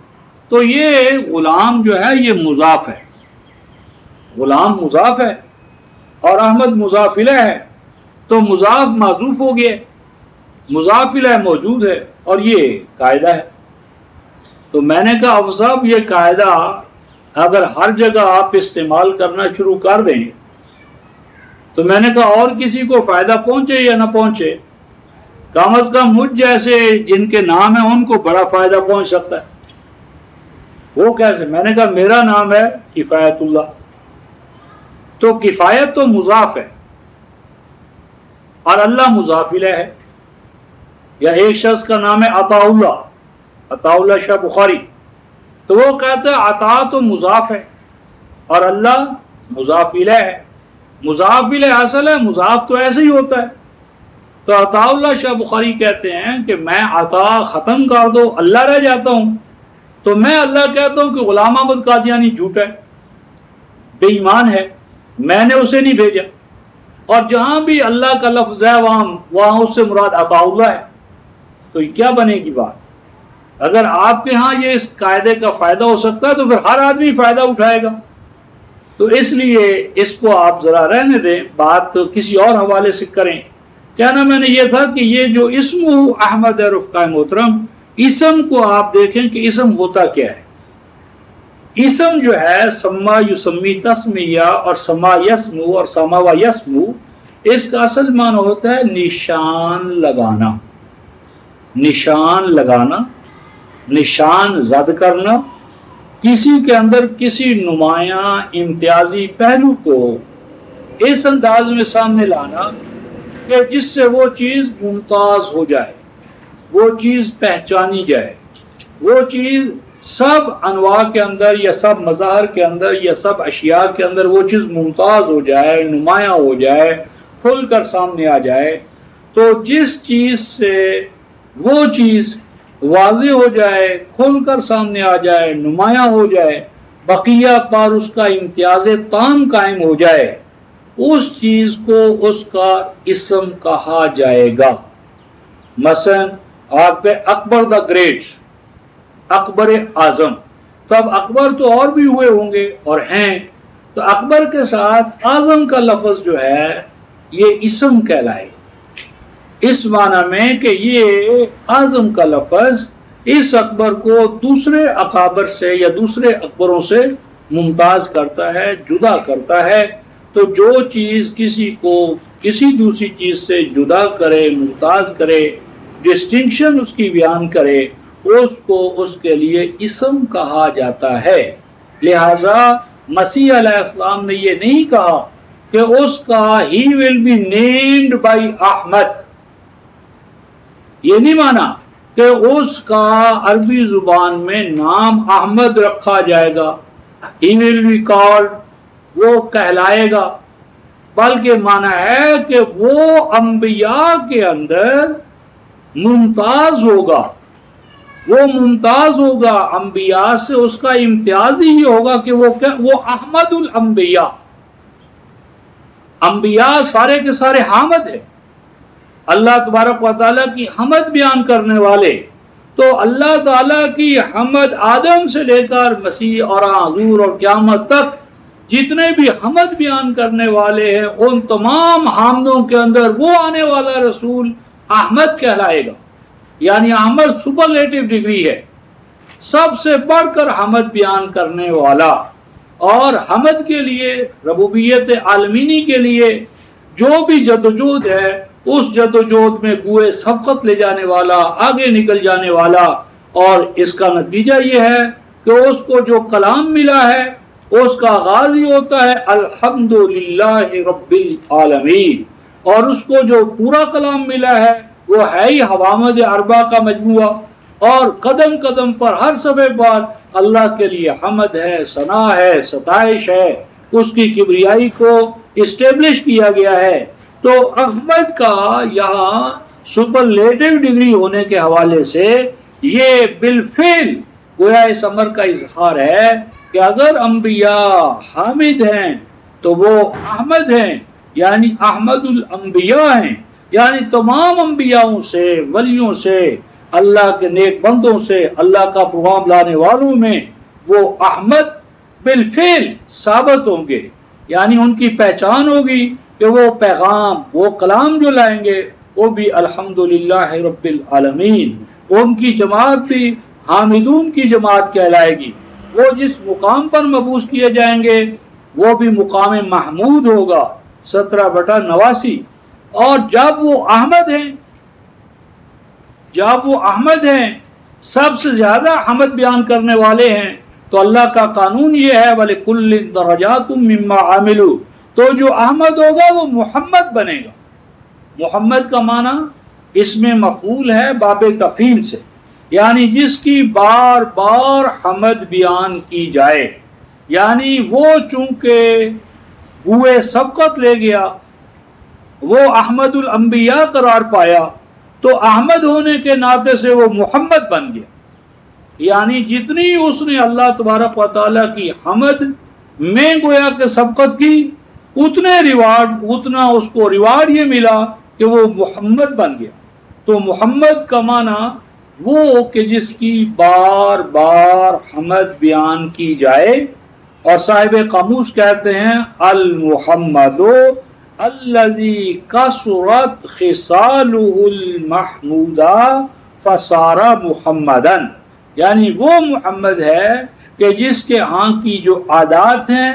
تو یہ غلام جو ہے یہ مضاف ہے، غلام مضاف ہے اور احمد مضاف الیہ ہے. تو مضاف معذوف ہو گیا، مضاف الیہ موجود ہے اور یہ قاعدہ ہے. تو میں نے کہا اب صاحب یہ قاعدہ اگر ہر جگہ آپ استعمال کرنا شروع کر دیں تو میں نے کہا اور کسی کو فائدہ پہنچے یا نہ پہنچے، کم از کم مجھ جیسے جن کے نام ہیں ان کو بڑا فائدہ پہنچ سکتا ہے. وہ کیسے؟ میں نے کہا میرا نام ہے کفایت اللہ، تو کفایت تو مضاف ہے اور اللہ مضاف الیہ ہے. یا ایک شخص کا نام ہے عطا اللہ شاہ بخاری، تو وہ کہتا ہے عطا تو مضاف ہے اور اللہ مضاف الیہ ہے. مضاف الیہ اصل ہے، مضاف تو ایسے ہی ہوتا ہے. تو عطا اللہ شاہ بخاری کہتے ہیں کہ میں عطا ختم کر دو اللہ رہ جاتا ہوں، تو میں اللہ کہتا ہوں کہ غلام احمد قادیانی جھوٹا ہے، بے ایمان ہے، میں نے اسے نہیں بھیجا. اور جہاں بھی اللہ کا لفظ ہے وہاں اس سے مراد عطا اللہ ہے. تو یہ کیا بنے گی بات؟ اگر آپ کے ہاں یہ اس قاعدے کا فائدہ ہو سکتا ہے تو پھر ہر آدمی فائدہ اٹھائے گا. تو اس لیے اس کو آپ ذرا رہنے دیں، بات کسی اور حوالے سے کریں. کہنا میں نے یہ تھا کہ یہ جو اسم احمد ہے رفقائے محترم، اسم کو آپ دیکھیں کہ اسم ہوتا کیا ہے. اسم جو ہے سما یسمی تسمیہ اور سما یسمو اور سما و یسمو، اس کا اصل معنی ہوتا ہے نشان لگانا. نشان لگانا، نشان زد کرنا، کسی کے اندر کسی نمایاں امتیازی پہلو کو اس انداز میں سامنے لانا کہ جس سے وہ چیز ممتاز ہو جائے. وہ چیز پہچانی جائے، وہ چیز سب انواع کے اندر یا سب مظاہر کے اندر یا سب اشیاء کے اندر وہ چیز ممتاز ہو جائے، نمایاں ہو جائے، کھل کر سامنے آ جائے، تو جس چیز سے وہ چیز واضح ہو جائے، کھل کر سامنے آ جائے، نمایاں ہو جائے، بقیہ پر اس کا امتیاز تام قائم ہو جائے، اس چیز کو اس کا اسم کہا جائے گا۔ مثلا آپ پہ اکبر دا گریٹ، اکبر اعظم، تو اب اکبر تو اور بھی ہوئے ہوں گے اور ہیں، تو اکبر کے ساتھ اعظم کا لفظ جو ہے یہ اسم کہلائے، اس معنی میں کہ یہ اعظم کا لفظ اس اکبر کو دوسرے اکابر سے یا دوسرے اکبروں سے ممتاز کرتا ہے، جدا کرتا ہے۔ تو جو چیز کسی کو کسی دوسری چیز سے جدا کرے، ممتاز کرے، ڈسٹنکشن اس کی بیان کرے، اس کو اس کے لیے اسم کہا جاتا ہے۔ لہذا مسیح علیہ السلام نے یہ نہیں کہا کہ اس کا ہی will be named by Ahmed, یہ نہیں مانا کہ اس کا عربی زبان میں نام احمد رکھا جائے گا، ہی ول بی کالڈ، وہ کہلائے گا، بلکہ مانا ہے کہ وہ انبیاء کے اندر ممتاز ہوگا، وہ ممتاز ہوگا، انبیاء سے اس کا امتیاز ہی ہوگا کہ وہ احمد الانبیاء، انبیاء سارے کے سارے حامد ہیں، اللہ تبارک و تعالیٰ کی حمد بیان کرنے والے، تو اللہ تعالیٰ کی حمد آدم سے لے کر مسیح اور حضور اور قیامت تک جتنے بھی حمد بیان کرنے والے ہیں، ان تمام حامدوں کے اندر وہ آنے والا رسول احمد کہلائے گا، یعنی احمد سپرلیٹو ڈگری ہے، سب سے بڑھ کر حمد بیان کرنے والا، اور حمد کے لیے، ربوبیت عالمینی کے لیے جو بھی جدوجہد ہے، اس جدوجہد میں گوئے سبقت لے جانے والا، آگے نکل جانے والا، اور اس کا نتیجہ یہ ہے کہ اس کو جو کلام ملا ہے اس کا آغاز ہی ہوتا ہے الحمدللہ رب العالمین، اور اس کو جو پورا کلام ملا ہے وہ ہے ہی حوامد اربع کا مجموعہ، اور قدم قدم پر ہر صفحے پر اللہ کے لیے حمد ہے، ثنا ہے، ستائش ہے، اس کی کبریائی کو اسٹیبلش کیا گیا ہے۔ تو احمد کا یہاں سپرلیٹو ڈگری ہونے کے حوالے سے یہ بالفعل گویا اس امر کا اظہار ہے کہ اگر انبیاء حامد ہیں تو وہ احمد ہیں، یعنی احمد الانبیاء ہیں، یعنی تمام انبیاءوں سے، ولیوں سے، اللہ کے نیک بندوں سے، اللہ کا پیغام لانے والوں میں وہ احمد بالفعل ثابت ہوں گے، یعنی ان کی پہچان ہوگی کہ وہ پیغام، وہ کلام جو لائیں گے وہ بھی الحمدللہ رب العالمین، ان کی جماعت بھی حامدون کی جماعت کہلائے گی، وہ جس مقام پر مبعوث کیے جائیں گے وہ بھی مقام محمود ہوگا 17/89۔ اور جب وہ احمد ہیں، سب سے زیادہ حمد بیان کرنے والے ہیں، تو اللہ کا قانون یہ ہے وَلِكُلٍّ دَرَجَاتٌ مِّمَّا عَمِلُوا، تو جو احمد ہوگا وہ محمد بنے گا۔ محمد کا معنی اس میں مفعول ہے باب تفعیل سے، یعنی جس کی بار بار حمد بیان کی جائے، یعنی وہ چونکہ بوئے سبقت لے گیا، وہ احمد الانبیاء قرار پایا، تو احمد ہونے کے ناطے سے وہ محمد بن گیا، یعنی جتنی اس نے اللہ تبارک و تعالیٰ کی حمد میں گویا کہ سبقت کی، اتنا اس کو ریوارڈ یہ ملا کہ وہ محمد بن گیا۔ تو محمد کا معنی وہ کہ جس کی بار بار حمد بیان کی جائے، اور صاحب قاموس کہتے ہیں المحمد الذی کثرت خصالہ المحمودہ فصار محمدن، یعنی وہ محمد ہے کہ جس کے ہاں کی جو عادات ہیں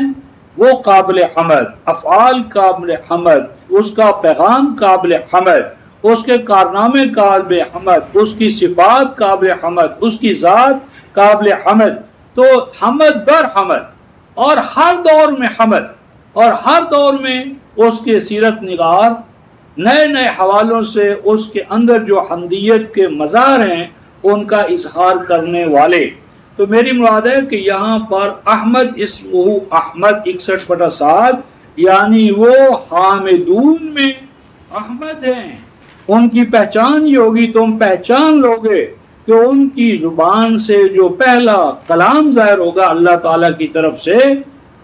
وہ قابل حمد، افعال قابل حمد، اس کا پیغام قابل حمد، اس کے کارنامے قابل حمد، اس کی صفات قابل حمد، اس کی ذات قابل حمد۔ تو حمد بر حمد، اور ہر دور میں حمد، اور ہر دور میں اس کے سیرت نگار نئے نئے حوالوں سے اس کے اندر جو حمدیت کے مظاہر ہیں ان کا اظہار کرنے والے۔ تو میری مراد ہے کہ یہاں پر احمد اسمہ احمد 61/7 یعنی وہ حامدون میں احمد ہیں، ان کی پہچان یہ ہوگی، تم پہچان لوگے کہ ان کی زبان سے جو پہلا کلام ظاہر ہوگا اللہ تعالیٰ کی طرف سے،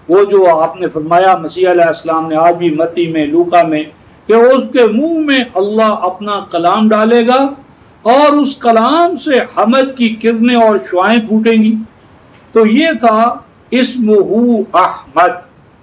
وہ جو آپ نے فرمایا مسیح علیہ السلام نے آج بھی متی میں لوکا میں کہ اس کے منہ میں اللہ اپنا کلام ڈالے گا اور اس کلام سے حمد کی کرنیں اور شعائیں پھوٹیں گی۔ تو یہ تھا اسمہ احمد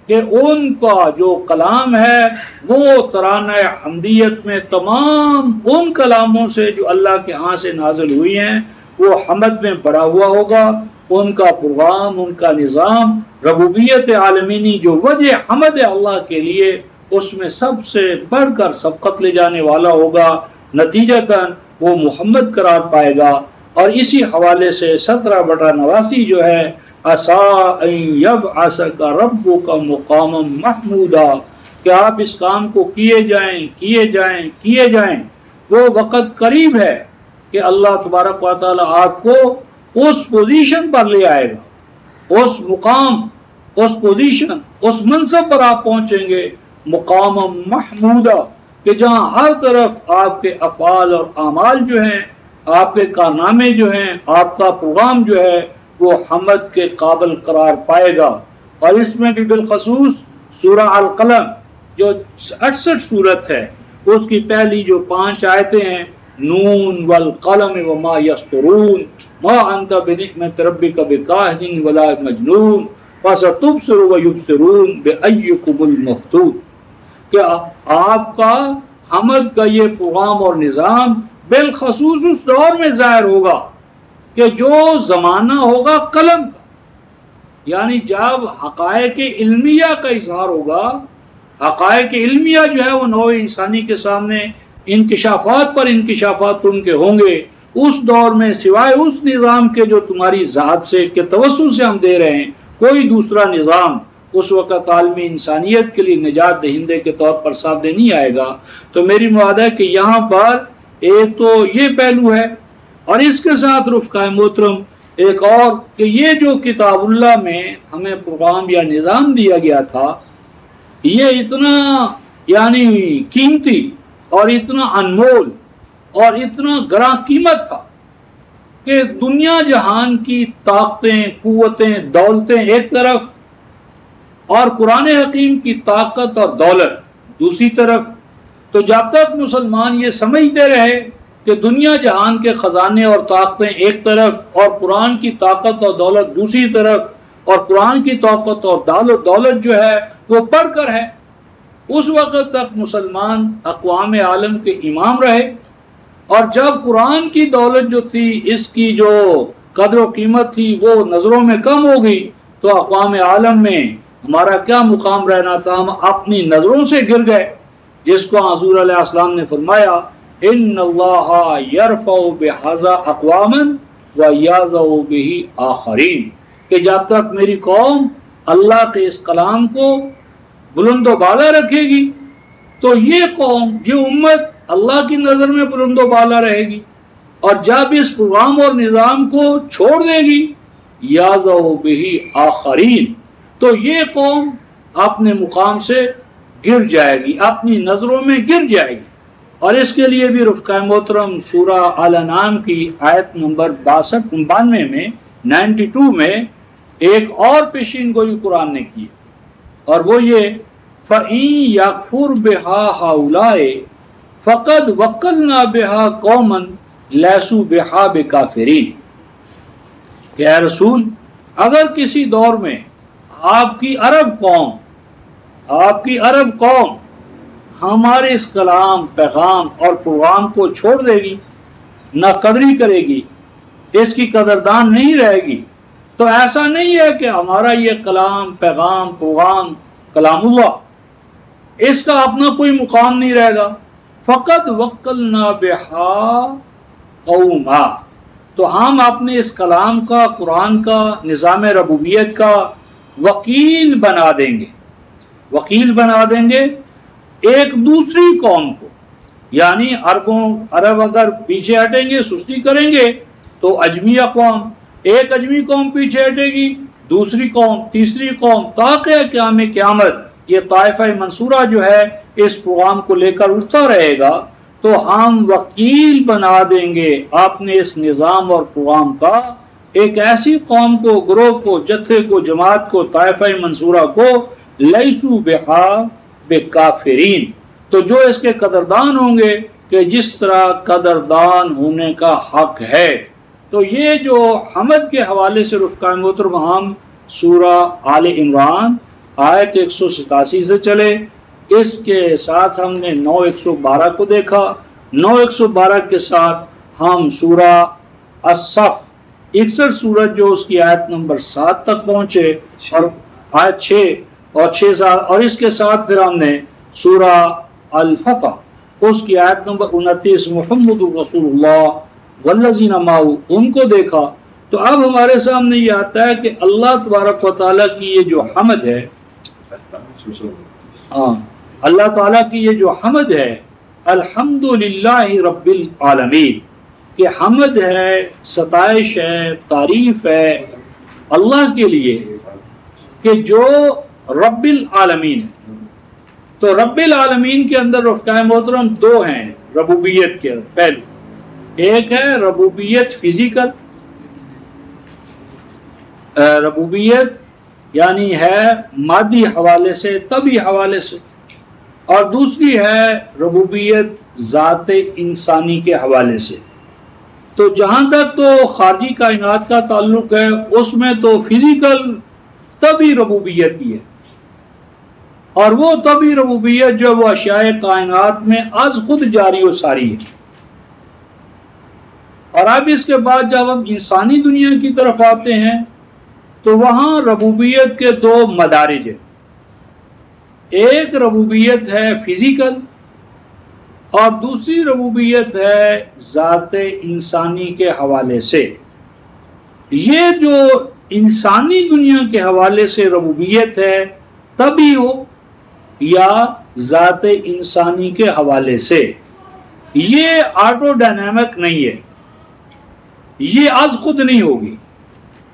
کہ ان کا جو کلام ہے وہ ترانہ حمدیت میں تمام ان کلاموں سے جو اللہ کے ہاں سے نازل ہوئی ہیں وہ حمد میں بڑا ہوا ہوگا۔ ان کا پروگرام، ان کا نظام، ربوبیت عالمینی جو وجہ حمد اللہ کے لیے، اس میں سب سے بڑھ کر سبقت لے جانے والا ہوگا، نتیجتاً وہ محمد قرار پائے گا۔ اور اسی حوالے سے 17/89 جو ہے عَسَىٰ أَن يَبْعَثَكَ رَبُّكَ مَقَامًا مَحْمُودًا کہ آپ اس کام کو کیے جائیں، وہ وقت قریب ہے کہ اللہ تبارک و تعالی آپ کو اس پوزیشن پر لے آئے گا، اس مقام، اس پوزیشن، اس منصب پر آپ پہنچیں گے مقام محمودہ کہ جہاں ہر طرف آپ کے افعال اور اعمال جو ہیں، آپ کے کارنامے جو ہیں، آپ کا پروگرام جو ہے وہ حمد کے قابل قرار پائے گا۔ اور اس میں بھی بالخصوص سورہ القلم جو 68 سورت ہے، اس کی پہلی جو 5 آیتیں ہیں، نون والقلم وما یسطرون ما انت بنعمت ربک بکاہن ولا مجنون فستبصر ویبصرون بأیکم المفتون کہ آپ کا حمد کا یہ پروگرام اور نظام بالخصوص اس دور میں ظاہر ہوگا کہ جو زمانہ ہوگا قلم کا، یعنی جب حقائق علمیہ کا اظہار ہوگا، حقائق علمیہ جو ہے وہ نوع انسانی کے سامنے انکشافات پر انکشافات ان کے ہوں گے، اس دور میں سوائے اس نظام کے جو تمہاری ذات سے کے توسط سے ہم دے رہے ہیں، کوئی دوسرا نظام اس وقت عالمی انسانیت کے لیے نجات دہندے کے طور پر سامنے نہیں آئے گا۔ تو میری مراد ہے کہ یہاں پر ایک تو یہ پہلو ہے، اور اس کے ساتھ رفقائے محترم ایک اور کہ یہ جو کتاب اللہ میں ہمیں پروگرام یا نظام دیا گیا تھا، یہ اتنا یعنی قیمتی اور اتنا انمول اور اتنا گراں قیمت تھا کہ دنیا جہان کی طاقتیں، قوتیں، دولتیں ایک طرف اور قرآن حکیم کی طاقت اور دولت دوسری طرف، تو جب تک مسلمان یہ سمجھتے رہے کہ دنیا جہان کے خزانے اور طاقتیں ایک طرف اور قرآن کی طاقت اور دولت دوسری طرف، اور قرآن کی طاقت اور دولت جو ہے وہ پڑھ کر ہے، اس وقت تک مسلمان اقوام عالم کے امام رہے۔ اور جب قرآن کی دولت جو تھی، اس کی جو قدر و قیمت تھی، وہ نظروں میں کم ہو گئی، تو اقوام عالم میں ہمارا کیا مقام رہنا تھا، ہم اپنی نظروں سے گر گئے، جس کو حضور علیہ السلام نے فرمایا ان اللہ یرفع بہذا اقواما ویضع بہ آخرین کہ جب تک میری قوم اللہ کے اس کلام کو بلند و بالا رکھے گی تو یہ قوم، یہ امت اللہ کی نظر میں بلند و بالا رہے گی، اور جب اس پروگرام اور نظام کو چھوڑ دے گی یضع بہ آخرین تو یہ قوم اپنے مقام سے گر جائے گی، اپنی نظروں میں گر جائے گی۔ اور اس کے لیے بھی رفقائے محترم سورہ الانعام کی آیت نمبر 92 میں 92 میں ایک اور پیشین گوئی قرآن نے کی، اور وہ یہ فَإِن يَكْفُرْ بِهَا هَؤُلَاءِ فَقَدْ وَكَّلْنَا بِهَا قَوْمًا لَيْسُوا بِهَا بِكَافِرِينَ کہ اے رسول، اگر کسی دور میں آپ کی عرب قوم ہمارے اس کلام، پیغام اور پروگرام کو چھوڑ دے گی، نہ قدری کرے گی، اس کی قدردان نہیں رہے گی، تو ایسا نہیں ہے کہ ہمارا یہ کلام، پیغام، پروگرام، کلام اللہ، اس کا اپنا کوئی مقام نہیں رہے گا۔ فقط وکلنا بہا قوما تو ہم اپنے اس کلام کا، قرآن کا، نظام ربوبیت کا وکیل بنا دیں گے ایک دوسری قوم کو، یعنی عرب اگر پیچھے ہٹیں گے، سستی کریں گے تو اجمی اقوام، ایک اجمی قوم پیچھے ہٹے گی، دوسری قوم، تیسری قوم، تاکہ قیام قیامت یہ طائفہ منصورہ جو ہے اس پروگرام کو لے کر اٹھتا رہے گا، تو ہم وکیل بنا دیں گے اپنے اس نظام اور پروگرام کا ایک ایسی قوم کو، گروہ کو، جتھے کو، جماعت کو، طائفہ منصورہ کو، لیسو بہا بکافرین، تو جو اس کے قدردان ہوں گے کہ جس طرح قدردان ہونے کا حق ہے۔ تو یہ جو حمد کے حوالے سے رفقائے محترم ہم سورہ آل عمران آیت 187 سے چلے، اس کے ساتھ ہم نے 9:112 کو دیکھا، 9:112 کے ساتھ ہم سورہ الصف 61 سورت جو اس کی آیت نمبر 7 تک پہنچے، اور آیت 6 اور 6 اور اس کے ساتھ پھر ہم نے سورہ الفتح اس کی آیت نمبر 29 محمد رسول اللہ والذین معہ ان کو دیکھا۔ تو اب ہمارے سامنے یہ آتا ہے کہ اللہ تبارک و تعالیٰ کی یہ جو حمد ہے، اللہ تعالیٰ کی یہ جو حمد ہے، الحمدللہ رب العالمین، کہ حمد ہے، ستائش ہے، تعریف ہے اللہ کے لیے کہ جو رب العالمین ہے۔ تو رب العالمین کے اندر رفقائے محترم دو ہیں ربوبیت کے، پہلو ایک ہے ربوبیت فزیکل، ربوبیت یعنی ہے مادی حوالے سے، طبعی حوالے سے، اور دوسری ہے ربوبیت ذات انسانی کے حوالے سے۔ تو جہاں تک تو خارجی کائنات کا تعلق ہے اس میں تو فزیکل طبعی ربوبیت ہی ہے، اور وہ طبعی ربوبیت جو وہ اشیاء کائنات میں از خود جاری و ساری ہے۔ اور اب اس کے بعد جب ہم انسانی دنیا کی طرف آتے ہیں تو وہاں ربوبیت کے دو مدارج ہیں، ایک ربوبیت ہے فزیکل اور دوسری ربوبیت ہے ذات انسانی کے حوالے سے۔ یہ جو انسانی دنیا کے حوالے سے ربوبیت ہے، طبعی ہو یا ذات انسانی کے حوالے سے، یہ آٹو ڈائنامک نہیں ہے، یہ از خود نہیں ہوگی،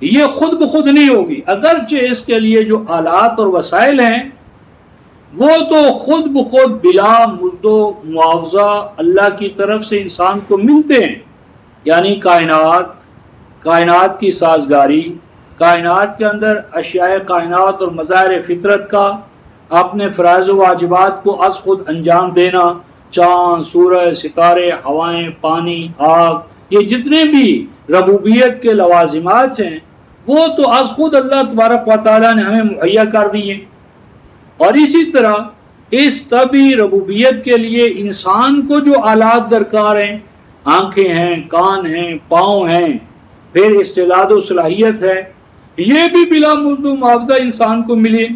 یہ خود بخود نہیں ہوگی، اگرچہ اس کے لیے جو آلات اور وسائل ہیں وہ تو خود بخود بلا مزد و معاوضہ اللہ کی طرف سے انسان کو ملتے ہیں، یعنی کائنات کی سازگاری، کائنات کے اندر اشیاء کائنات اور مظاہر فطرت کا اپنے فرائض و واجبات کو از خود انجام دینا، چاند، سورج، ستارے، ہوائیں، پانی، آگ، یہ جتنے بھی ربوبیت کے لوازمات ہیں وہ تو از خود اللہ تبارک و تعالیٰ نے ہمیں مہیا کر دی ہیں۔ اور اسی طرح اس طبعی ربوبیت کے لیے انسان کو جو آلات درکار ہیں، آنکھیں ہیں، کان ہیں، پاؤں ہیں، پھر استعداد و صلاحیت ہے، یہ بھی بلا مزد و معاوضہ انسان کو ملے،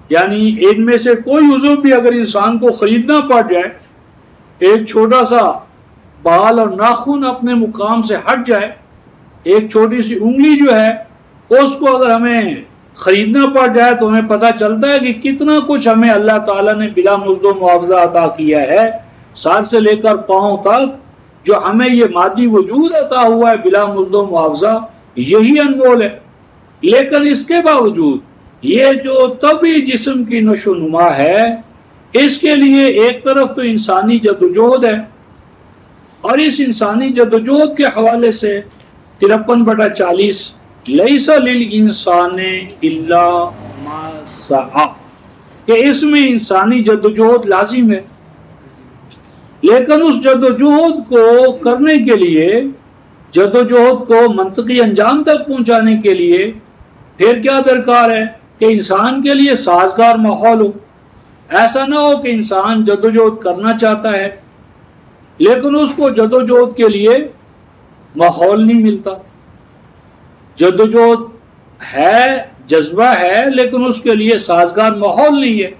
یعنی ان میں سے کوئی عضو بھی اگر انسان کو خریدنا پڑ جائے، ایک چھوٹا سا بال اور ناخن اپنے مقام سے ہٹ جائے، ایک چھوٹی سی انگلی جو ہے اس کو اگر ہمیں خریدنا پڑ جائے تو ہمیں پتہ چلتا ہے کہ کتنا کچھ ہمیں اللہ تعالیٰ نے بلا مزد و معاوضہ عطا کیا ہے، سر سے لے کر پاؤں تک جو ہمیں یہ مادی وجود عطا ہوا ہے بلا مزد و معاوضہ، یہی انمول ہے۔ لیکن اس کے باوجود یہ جو طبعی جسم کی نشو و نما ہے، اس کے لیے ایک طرف تو انسانی جدوجہد ہے، اور اس انسانی جدوجہد کے حوالے سے 53/40 لیس للانسان الا ما سعی، کہ اس میں انسانی جدوجہد لازم ہے، لیکن اس جدوجہد کو کرنے کے لیے، جدوجہد کو منطقی انجام تک پہنچانے کے لیے پھر کیا درکار ہے کہ انسان کے لیے سازگار ماحول ہو۔ ایسا نہ ہو کہ انسان جدوجہد کرنا چاہتا ہے لیکن اس کو جدوجہد کے لیے ماحول نہیں ملتا، جدوجہد ہے، جذبہ ہے، لیکن اس کے لیے سازگار ماحول نہیں ہے۔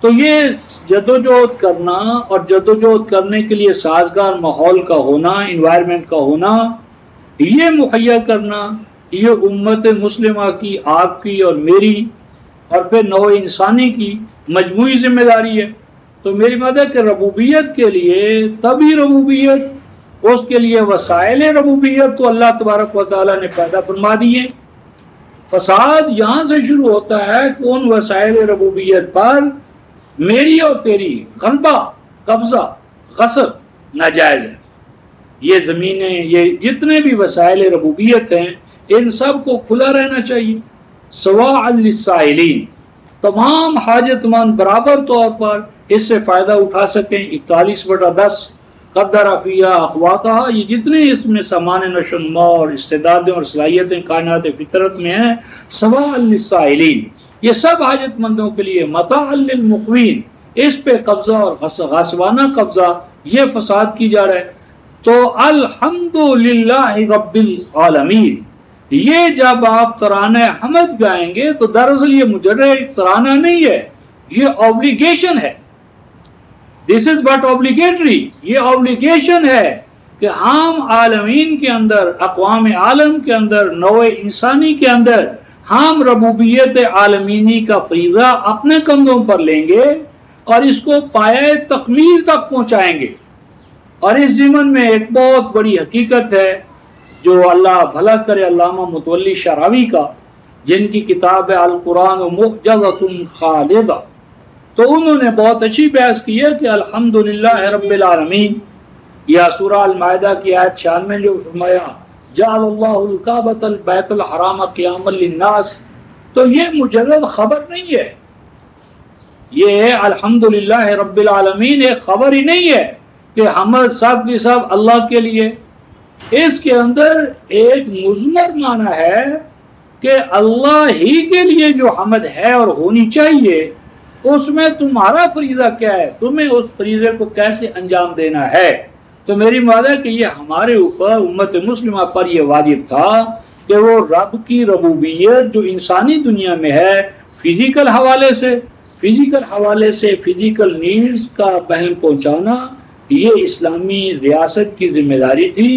تو یہ جدوجہد کرنا اور جدوجہد کرنے کے لیے سازگار ماحول کا ہونا، انوائرمنٹ کا ہونا، یہ مہیا کرنا، یہ امت مسلمہ کی، آپ کی اور میری اور پھر نوع انسانی کی مجموعی ذمہ داری ہے۔ تو میری مدد کہ ربوبیت کے لیے تبھی ربوبیت، اس کے لیے وسائل ربوبیت تو اللہ تبارک و تعالیٰ نے پیدا فرما دیے۔ فساد یہاں سے شروع ہوتا ہے کہ ان وسائل ربوبیت پر میری اور تیری غلبہ، قبضہ، غصب ناجائز ہے۔ یہ زمینیں، یہ جتنے بھی وسائل ربوبیت ہیں، ان سب کو کھلا رہنا چاہیے، سواء للسائلین، تمام حاجت مند برابر طور پر اس سے فائدہ اٹھا سکیں۔ 41/10 قدر فیہا اقواتہا، یہ جتنے اس میں سامان نشو و نما اور استعدادیں اور صلاحیتیں کائنات فطرت میں ہیں، سواء للسائلین، یہ سب حاجت مندوں کے لیے، متاع للمقوین، اس پہ قبضہ اور غاصبانہ قبضہ، یہ فساد کی جا رہا ہے۔ تو الحمدللہ رب العالمین، یہ جب آپ ترانہ حمد گائیں گے تو دراصل یہ مجرد ترانہ نہیں ہے، یہ اوبلیگیشن ہے۔ دس از بٹ اوبلیگیٹری، یہ اوبلیگیشن ہے کہ ہم عالمین کے اندر، اقوام عالم کے اندر، نوع انسانی کے اندر ہم ربوبیت عالمینی کا فریضہ اپنے کندھوں پر لیں گے اور اس کو پایۂ تکمیل تک پہنچائیں گے۔ اور اس ضمن میں ایک بہت بڑی حقیقت ہے جو اللہ بھلا کرے علامہ متولی شعراوی کا، جن کی کتاب ہے القرآن معجزۃ خالدہ، تو انہوں نے بہت اچھی بحث کی ہے کہ الحمدللہ رب العالمین، یا سورہ المائدہ کی آیت 96 میں جو فرمایا جعل اللہ الکعبۃ البیت الحرام قیاما للناس، تو یہ مجرد خبر نہیں ہے، یہ الحمدللہ رب العالمین ایک خبر ہی نہیں ہے کہ حمد سب کی سب اللہ کے لیے۔ اس کے اندر ایک مضمر معنی ہے کہ اللہ ہی کے لیے جو حمد ہے اور ہونی چاہیے، اس میں تمہارا فریضہ کیا ہے، تمہیں اس فریضے کو کیسے انجام دینا ہے۔ تو میری مدد ہے کہ یہ ہمارے اوپر، امت مسلمہ پر یہ واجب تھا کہ وہ رب کی ربوبیت جو انسانی دنیا میں ہے، فزیکل حوالے سے فزیکل نیڈز کا بہم پہنچانا، یہ اسلامی ریاست کی ذمہ داری تھی،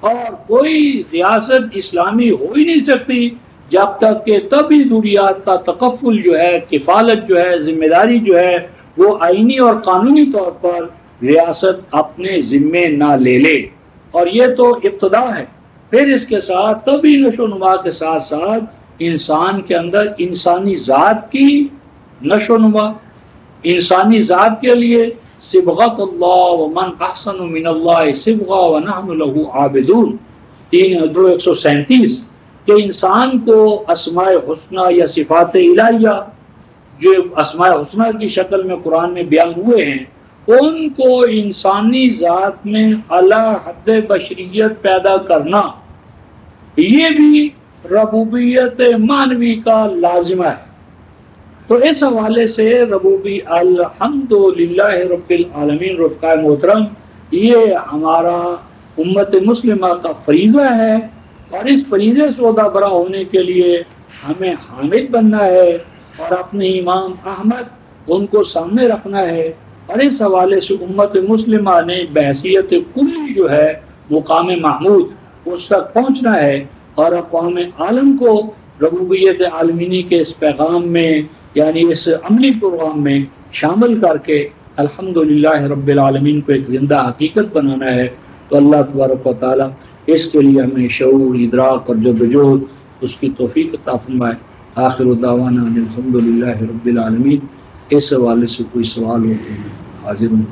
اور کوئی ریاست اسلامی ہو ہی نہیں سکتی جب تک کہ طبی ضروریات کا تکفل جو ہے، کفالت جو ہے، ذمہ داری جو ہے، وہ آئینی اور قانونی طور پر ریاست اپنے ذمے نہ لے لے۔ اور یہ تو ابتدا ہے، پھر اس کے ساتھ طبی نشو و نما کے ساتھ ساتھ انسان کے اندر انسانی ذات کی نشو و نما، انسانی ذات کے لیے صبغۃ اللہ ومن احسن من اللہ صبغہ ونحن له عابدون 2:137، کہ انسان کو اسماء حسنہ یا صفات الہیہ جو اسماء حسنہ کی شکل میں قرآن میں بیان ہوئے ہیں، ان کو انسانی ذات میں اعلیٰ حد بشریت پیدا کرنا، یہ بھی ربوبیت معنوی کا لازمہ ہے۔ تو اس حوالے سے ربوبی الحمدللہ رب العالمین رفقائے محترم، یہ ہمارا امت مسلمہ کا فریضہ ہے، اور اس فریضے سے عہدہ برا ہونے کے لیے ہمیں حامد بننا ہے اور اپنے امام احمد ان کو سامنے رکھنا ہے۔ اور اس حوالے سے امت مسلمہ نے بحثیت کلی جو ہے مقام محمود اس تک پہنچنا ہے، اور اقوام عالم کو ربوبیت عالمینی کے اس پیغام میں، یعنی اس عملی پروگرام میں شامل کر کے الحمدللہ رب العالمین کو ایک زندہ حقیقت بنانا ہے۔ تو اللہ تبارک و تعالیٰ اس کے لیے ہمیں شعور، ادراک اور جدوجہد اس کی توفیق عطا فرمائے۔ آخر دعوانا الحمدللہ رب العالمین۔ اس حوالے سے کوئی سوال ہو تو حاضر ہوں۔